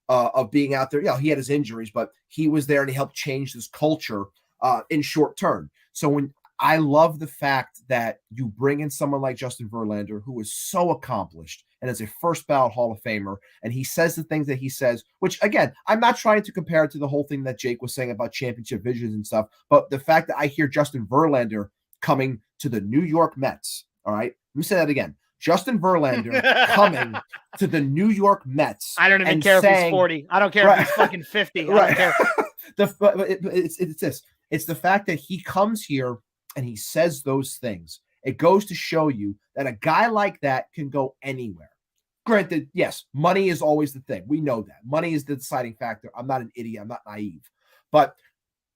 of being out there. Yeah, he had his injuries, but he was there and he helped change this culture in short term. So when I love the fact that you bring in someone like Justin Verlander, who is so accomplished and is a first ballot Hall of Famer, and he says the things that he says, which again, I'm not trying to compare it to the whole thing that Jake was saying about championship visions and stuff, but the fact that I hear Justin Verlander coming to the New York Mets. All right, let me say that again. Justin Verlander coming to the New York Mets. I don't even care if he's 40. I don't care if he's fucking 50. I don't care. It's this. It's the fact that he comes here and he says those things. It goes to show you that a guy like that can go anywhere. Granted, yes, money is always the thing. We know that. Money is the deciding factor. I'm not an idiot. I'm not naive. But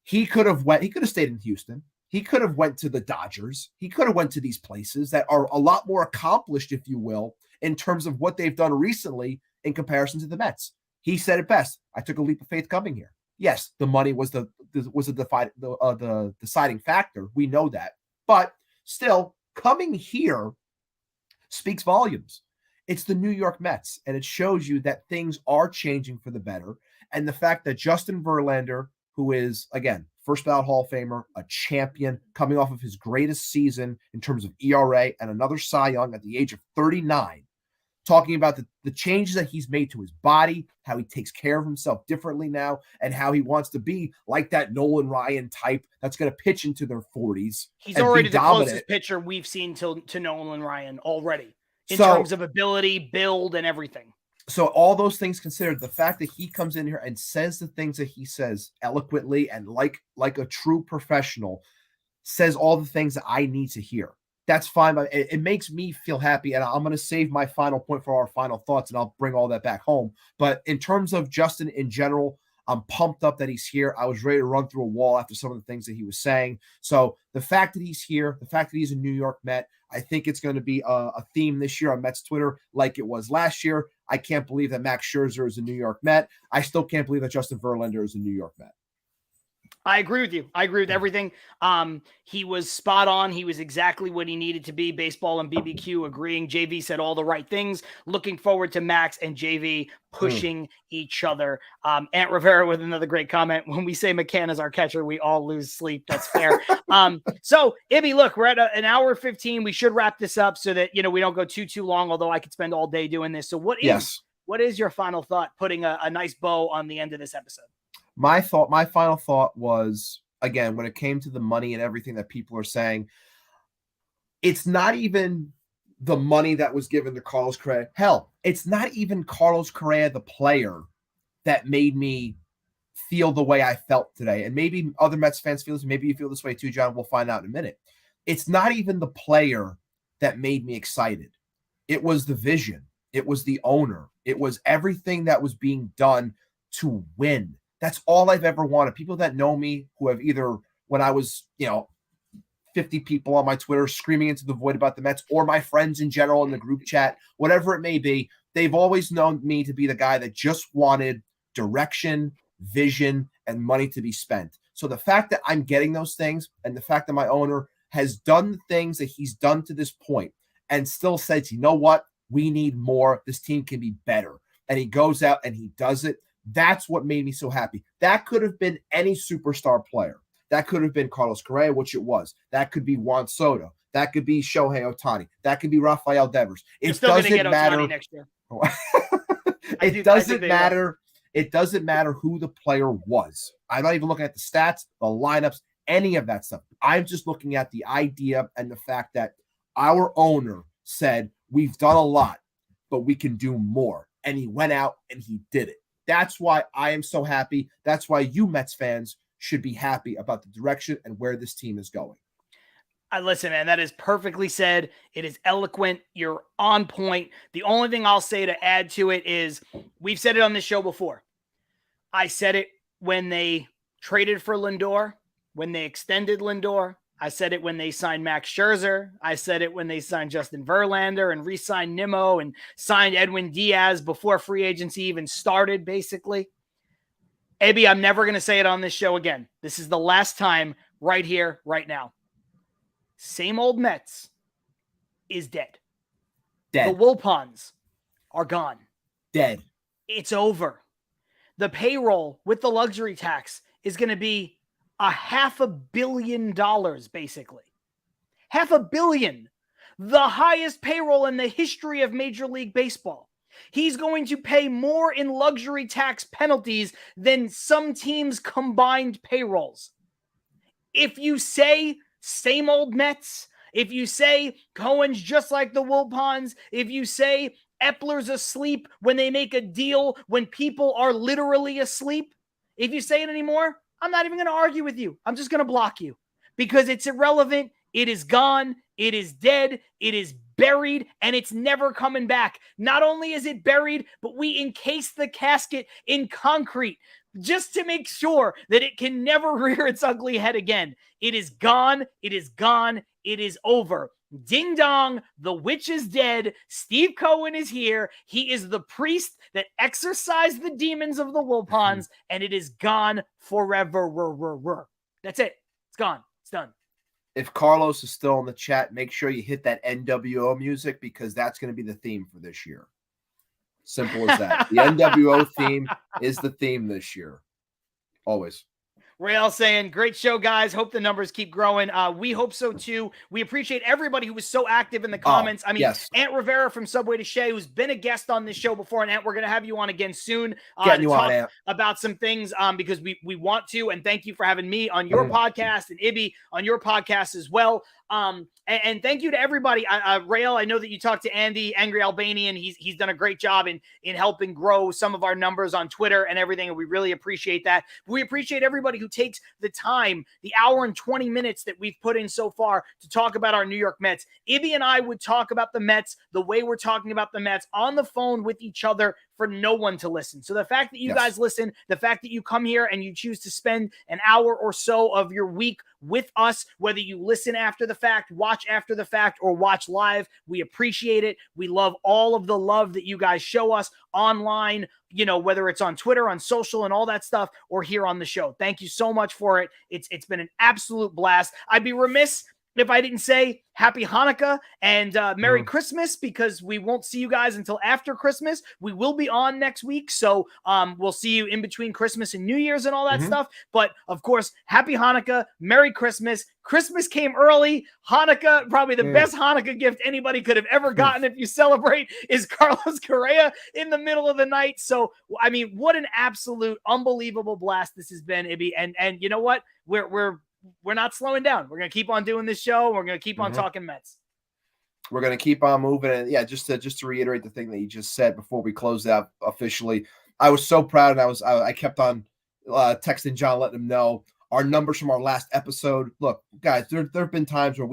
he could have stayed in Houston. He could have went to the Dodgers. He could have went to these places that are a lot more accomplished, if you will, in terms of what they've done recently in comparison to the Mets. He said it best. I took a leap of faith coming here. Yes, the money was the deciding factor. We know that. But still, coming here speaks volumes. It's the New York Mets, and it shows you that things are changing for the better. And the fact that Justin Verlander, who is, again, first ballot Hall of Famer, a champion, coming off of his greatest season in terms of ERA and another Cy Young at the age of 39, talking about the changes that he's made to his body, how he takes care of himself differently now, and how he wants to be like that Nolan Ryan type that's going to pitch into their 40s. He's already the closest pitcher we've seen to Nolan Ryan already in terms of ability, build, and everything. So all those things considered, the fact that he comes in here and says the things that he says eloquently and like a true professional, says all the things that I need to hear. That's fine. But it makes me feel happy. And I'm going to save my final point for our final thoughts, and I'll bring all that back home. But in terms of Justin in general, I'm pumped up that he's here. I was ready to run through a wall after some of the things that he was saying. So the fact that he's here, the fact that he's a New York Met, I think it's going to be a theme this year on Mets Twitter like it was last year. I can't believe that Max Scherzer is a New York Met. I still can't believe that Justin Verlander is a New York Met. I agree with you. I agree with everything. He was spot on. He was exactly what he needed to be. Baseball and BBQ agreeing. JV said all the right things. Looking forward to Max and JV pushing each other. Aunt Rivera with another great comment. When we say McCann is our catcher, we all lose sleep. That's fair. So Ibby, look, we're at an hour 15. We should wrap this up so that, we don't go too long, although I could spend all day doing this. So what is your final thought, putting a nice bow on the end of this episode? My final thought was, again, when it came to the money and everything that people are saying, it's not even the money that was given to Carlos Correa. Hell, it's not even Carlos Correa, the player, that made me feel the way I felt today. And maybe other Mets fans feel this. Maybe you feel this way too, John. We'll find out in a minute. It's not even the player that made me excited. It was the vision. It was the owner. It was everything that was being done to win. That's all I've ever wanted. People that know me, who have either, when I was, 50 people on my Twitter screaming into the void about the Mets, or my friends in general in the group chat, whatever it may be, they've always known me to be the guy that just wanted direction, vision, and money to be spent. So the fact that I'm getting those things, and the fact that my owner has done the things that he's done to this point and still says, you know what, we need more. This team can be better. And he goes out and he does it. That's what made me so happy. That could have been any superstar player. That could have been Carlos Correa, which it was. That could be Juan Soto. That could be Shohei Ohtani. That could be Rafael Devers. It doesn't matter. Next year. It doesn't matter. It doesn't matter who the player was. I'm not even looking at the stats, the lineups, any of that stuff. I'm just looking at the idea and the fact that our owner said, we've done a lot, but we can do more. And he went out and he did it. That's why I am so happy. That's why you Mets fans should be happy about the direction and where this team is going. Listen, man, that is perfectly said. It is eloquent. You're on point. The only thing I'll say to add to it is, we've said it on this show before. I said it when they traded for Lindor, when they extended Lindor. I said it when they signed Max Scherzer. I said it when they signed Justin Verlander and re-signed Nimmo and signed Edwin Diaz before free agency even started, basically. Abby, I'm never going to say it on this show again. This is the last time, right here, right now. Same old Mets is dead. The Wilpons are gone. Dead. It's over. The payroll with the luxury tax is going to be $500 million, basically. $500 million. The highest payroll in the history of Major League Baseball. He's going to pay more in luxury tax penalties than some teams' combined payrolls. If you say same old Mets, if you say Cohen's just like the Wilpons, if you say Epler's asleep when they make a deal when people are literally asleep, if you say it anymore, I'm not even going to argue with you. I'm just going to block you because it's irrelevant. It is gone. It is dead. It is buried, and it's never coming back. Not only is it buried, but we encase the casket in concrete just to make sure that it can never rear its ugly head again. It is gone. It is gone. It is over. Ding dong, the witch is dead. Steve Cohen is here. He is the priest that exorcised the demons of the Wilpons, and it is gone forever. That's it. It's gone. It's done. If Carlos is still in the chat, make sure you hit that NWO music because that's going to be the theme for this year. Simple as that. The NWO theme is the theme this year. Always. Rael saying, great show, guys. Hope the numbers keep growing. We hope so, too. We appreciate everybody who was so active in the comments. I mean, yes. Ant Rivera from Subway to Shea, who's been a guest on this show before. And Ant, we're going to have you on again soon to talk about some things because we want to. And thank you for having me on your podcast and Ibby on your podcast as well. And thank you to everybody. Rael, I know that you talked to Andy, Angry Albanian. He's done a great job in helping grow some of our numbers on Twitter and everything. And we really appreciate that. We appreciate everybody who takes the time, the hour and 20 minutes that we've put in so far to talk about our New York Mets. Ibby and I would talk about the Mets the way we're talking about the Mets on the phone with each other for no one to listen. So the fact that you guys listen, the fact that you come here and you choose to spend an hour or so of your week with us, whether you listen after the fact, watch after the fact, or watch live, we appreciate it. We love all of the love that you guys show us online, you know, whether it's on Twitter, on social and all that stuff, or here on the show. Thank you so much for it. It's been an absolute blast. I'd be remiss if I didn't say Happy Hanukkah and Merry Christmas, because we won't see you guys until after Christmas. We will be on next week, so we'll see you in between Christmas and New Year's and all that stuff. But, of course, Happy Hanukkah, Merry Christmas. Christmas came early. Hanukkah, probably the best Hanukkah gift anybody could have ever gotten if you celebrate, is Carlos Correa in the middle of the night. So, I mean, what an absolute unbelievable blast this has been, Ibby. And you know what? We're not slowing down. We're going to keep on doing this show. We're going to keep on talking Mets. We're going to keep on moving. And yeah, just to reiterate the thing that you just said before we closed out officially, I was so proud. And I kept on texting John, letting him know our numbers from our last episode. Look, guys, there have been times where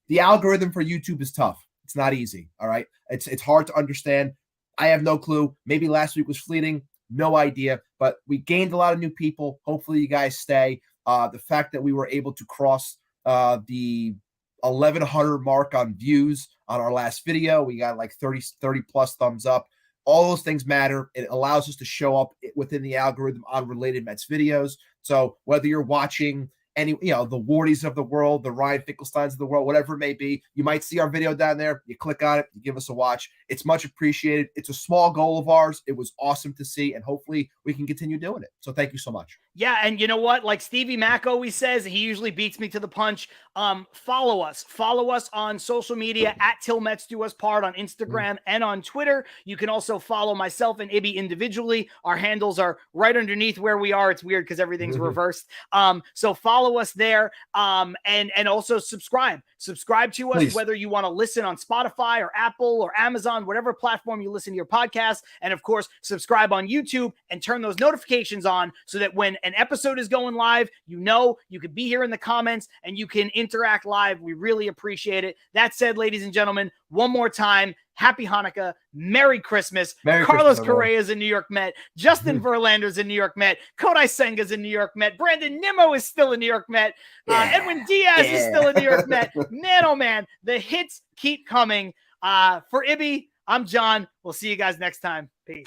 the algorithm for YouTube is tough. It's not easy. All right. It's hard to understand. I have no clue. Maybe last week was fleeting. No idea, but we gained a lot of new people. Hopefully you guys stay. The fact that we were able to cross the 1,100 mark on views on our last video, we got like 30 plus thumbs up. All those things matter. It allows us to show up within the algorithm on Related Mets videos. So whether you're watching any, the Wardies of the world, the Ryan Finkelsteins of the world, whatever it may be, you might see our video down there. You click on it, you give us a watch. It's much appreciated. It's a small goal of ours. It was awesome to see, and hopefully we can continue doing it. So thank you so much. Yeah, and you know what? Like Stevie Mac always says, he usually beats me to the punch. Follow us. Follow us on social media at Till Mets Do Us Part on Instagram and on Twitter. You can also follow myself and Ibby individually. Our handles are right underneath where we are. It's weird because everything's reversed. So follow us there. And also subscribe. Subscribe to us, whether you want to listen on Spotify or Apple or Amazon, whatever platform you listen to your podcast. And of course, subscribe on YouTube and turn those notifications on so that when an episode is going live, you can be here in the comments and you can interact live. We really appreciate it. That said, ladies and gentlemen, one more time, Happy Hanukkah, Merry Christmas. Carlos Correa is a New York Met. Justin Verlander's a New York Met. Kodai Senga's a New York Met. Brandon Nimmo is still a New York Met. Edwin Diaz is still a New York Met. Man, oh man, the hits keep coming. For Ibby, I'm John. We'll see you guys next time. Peace.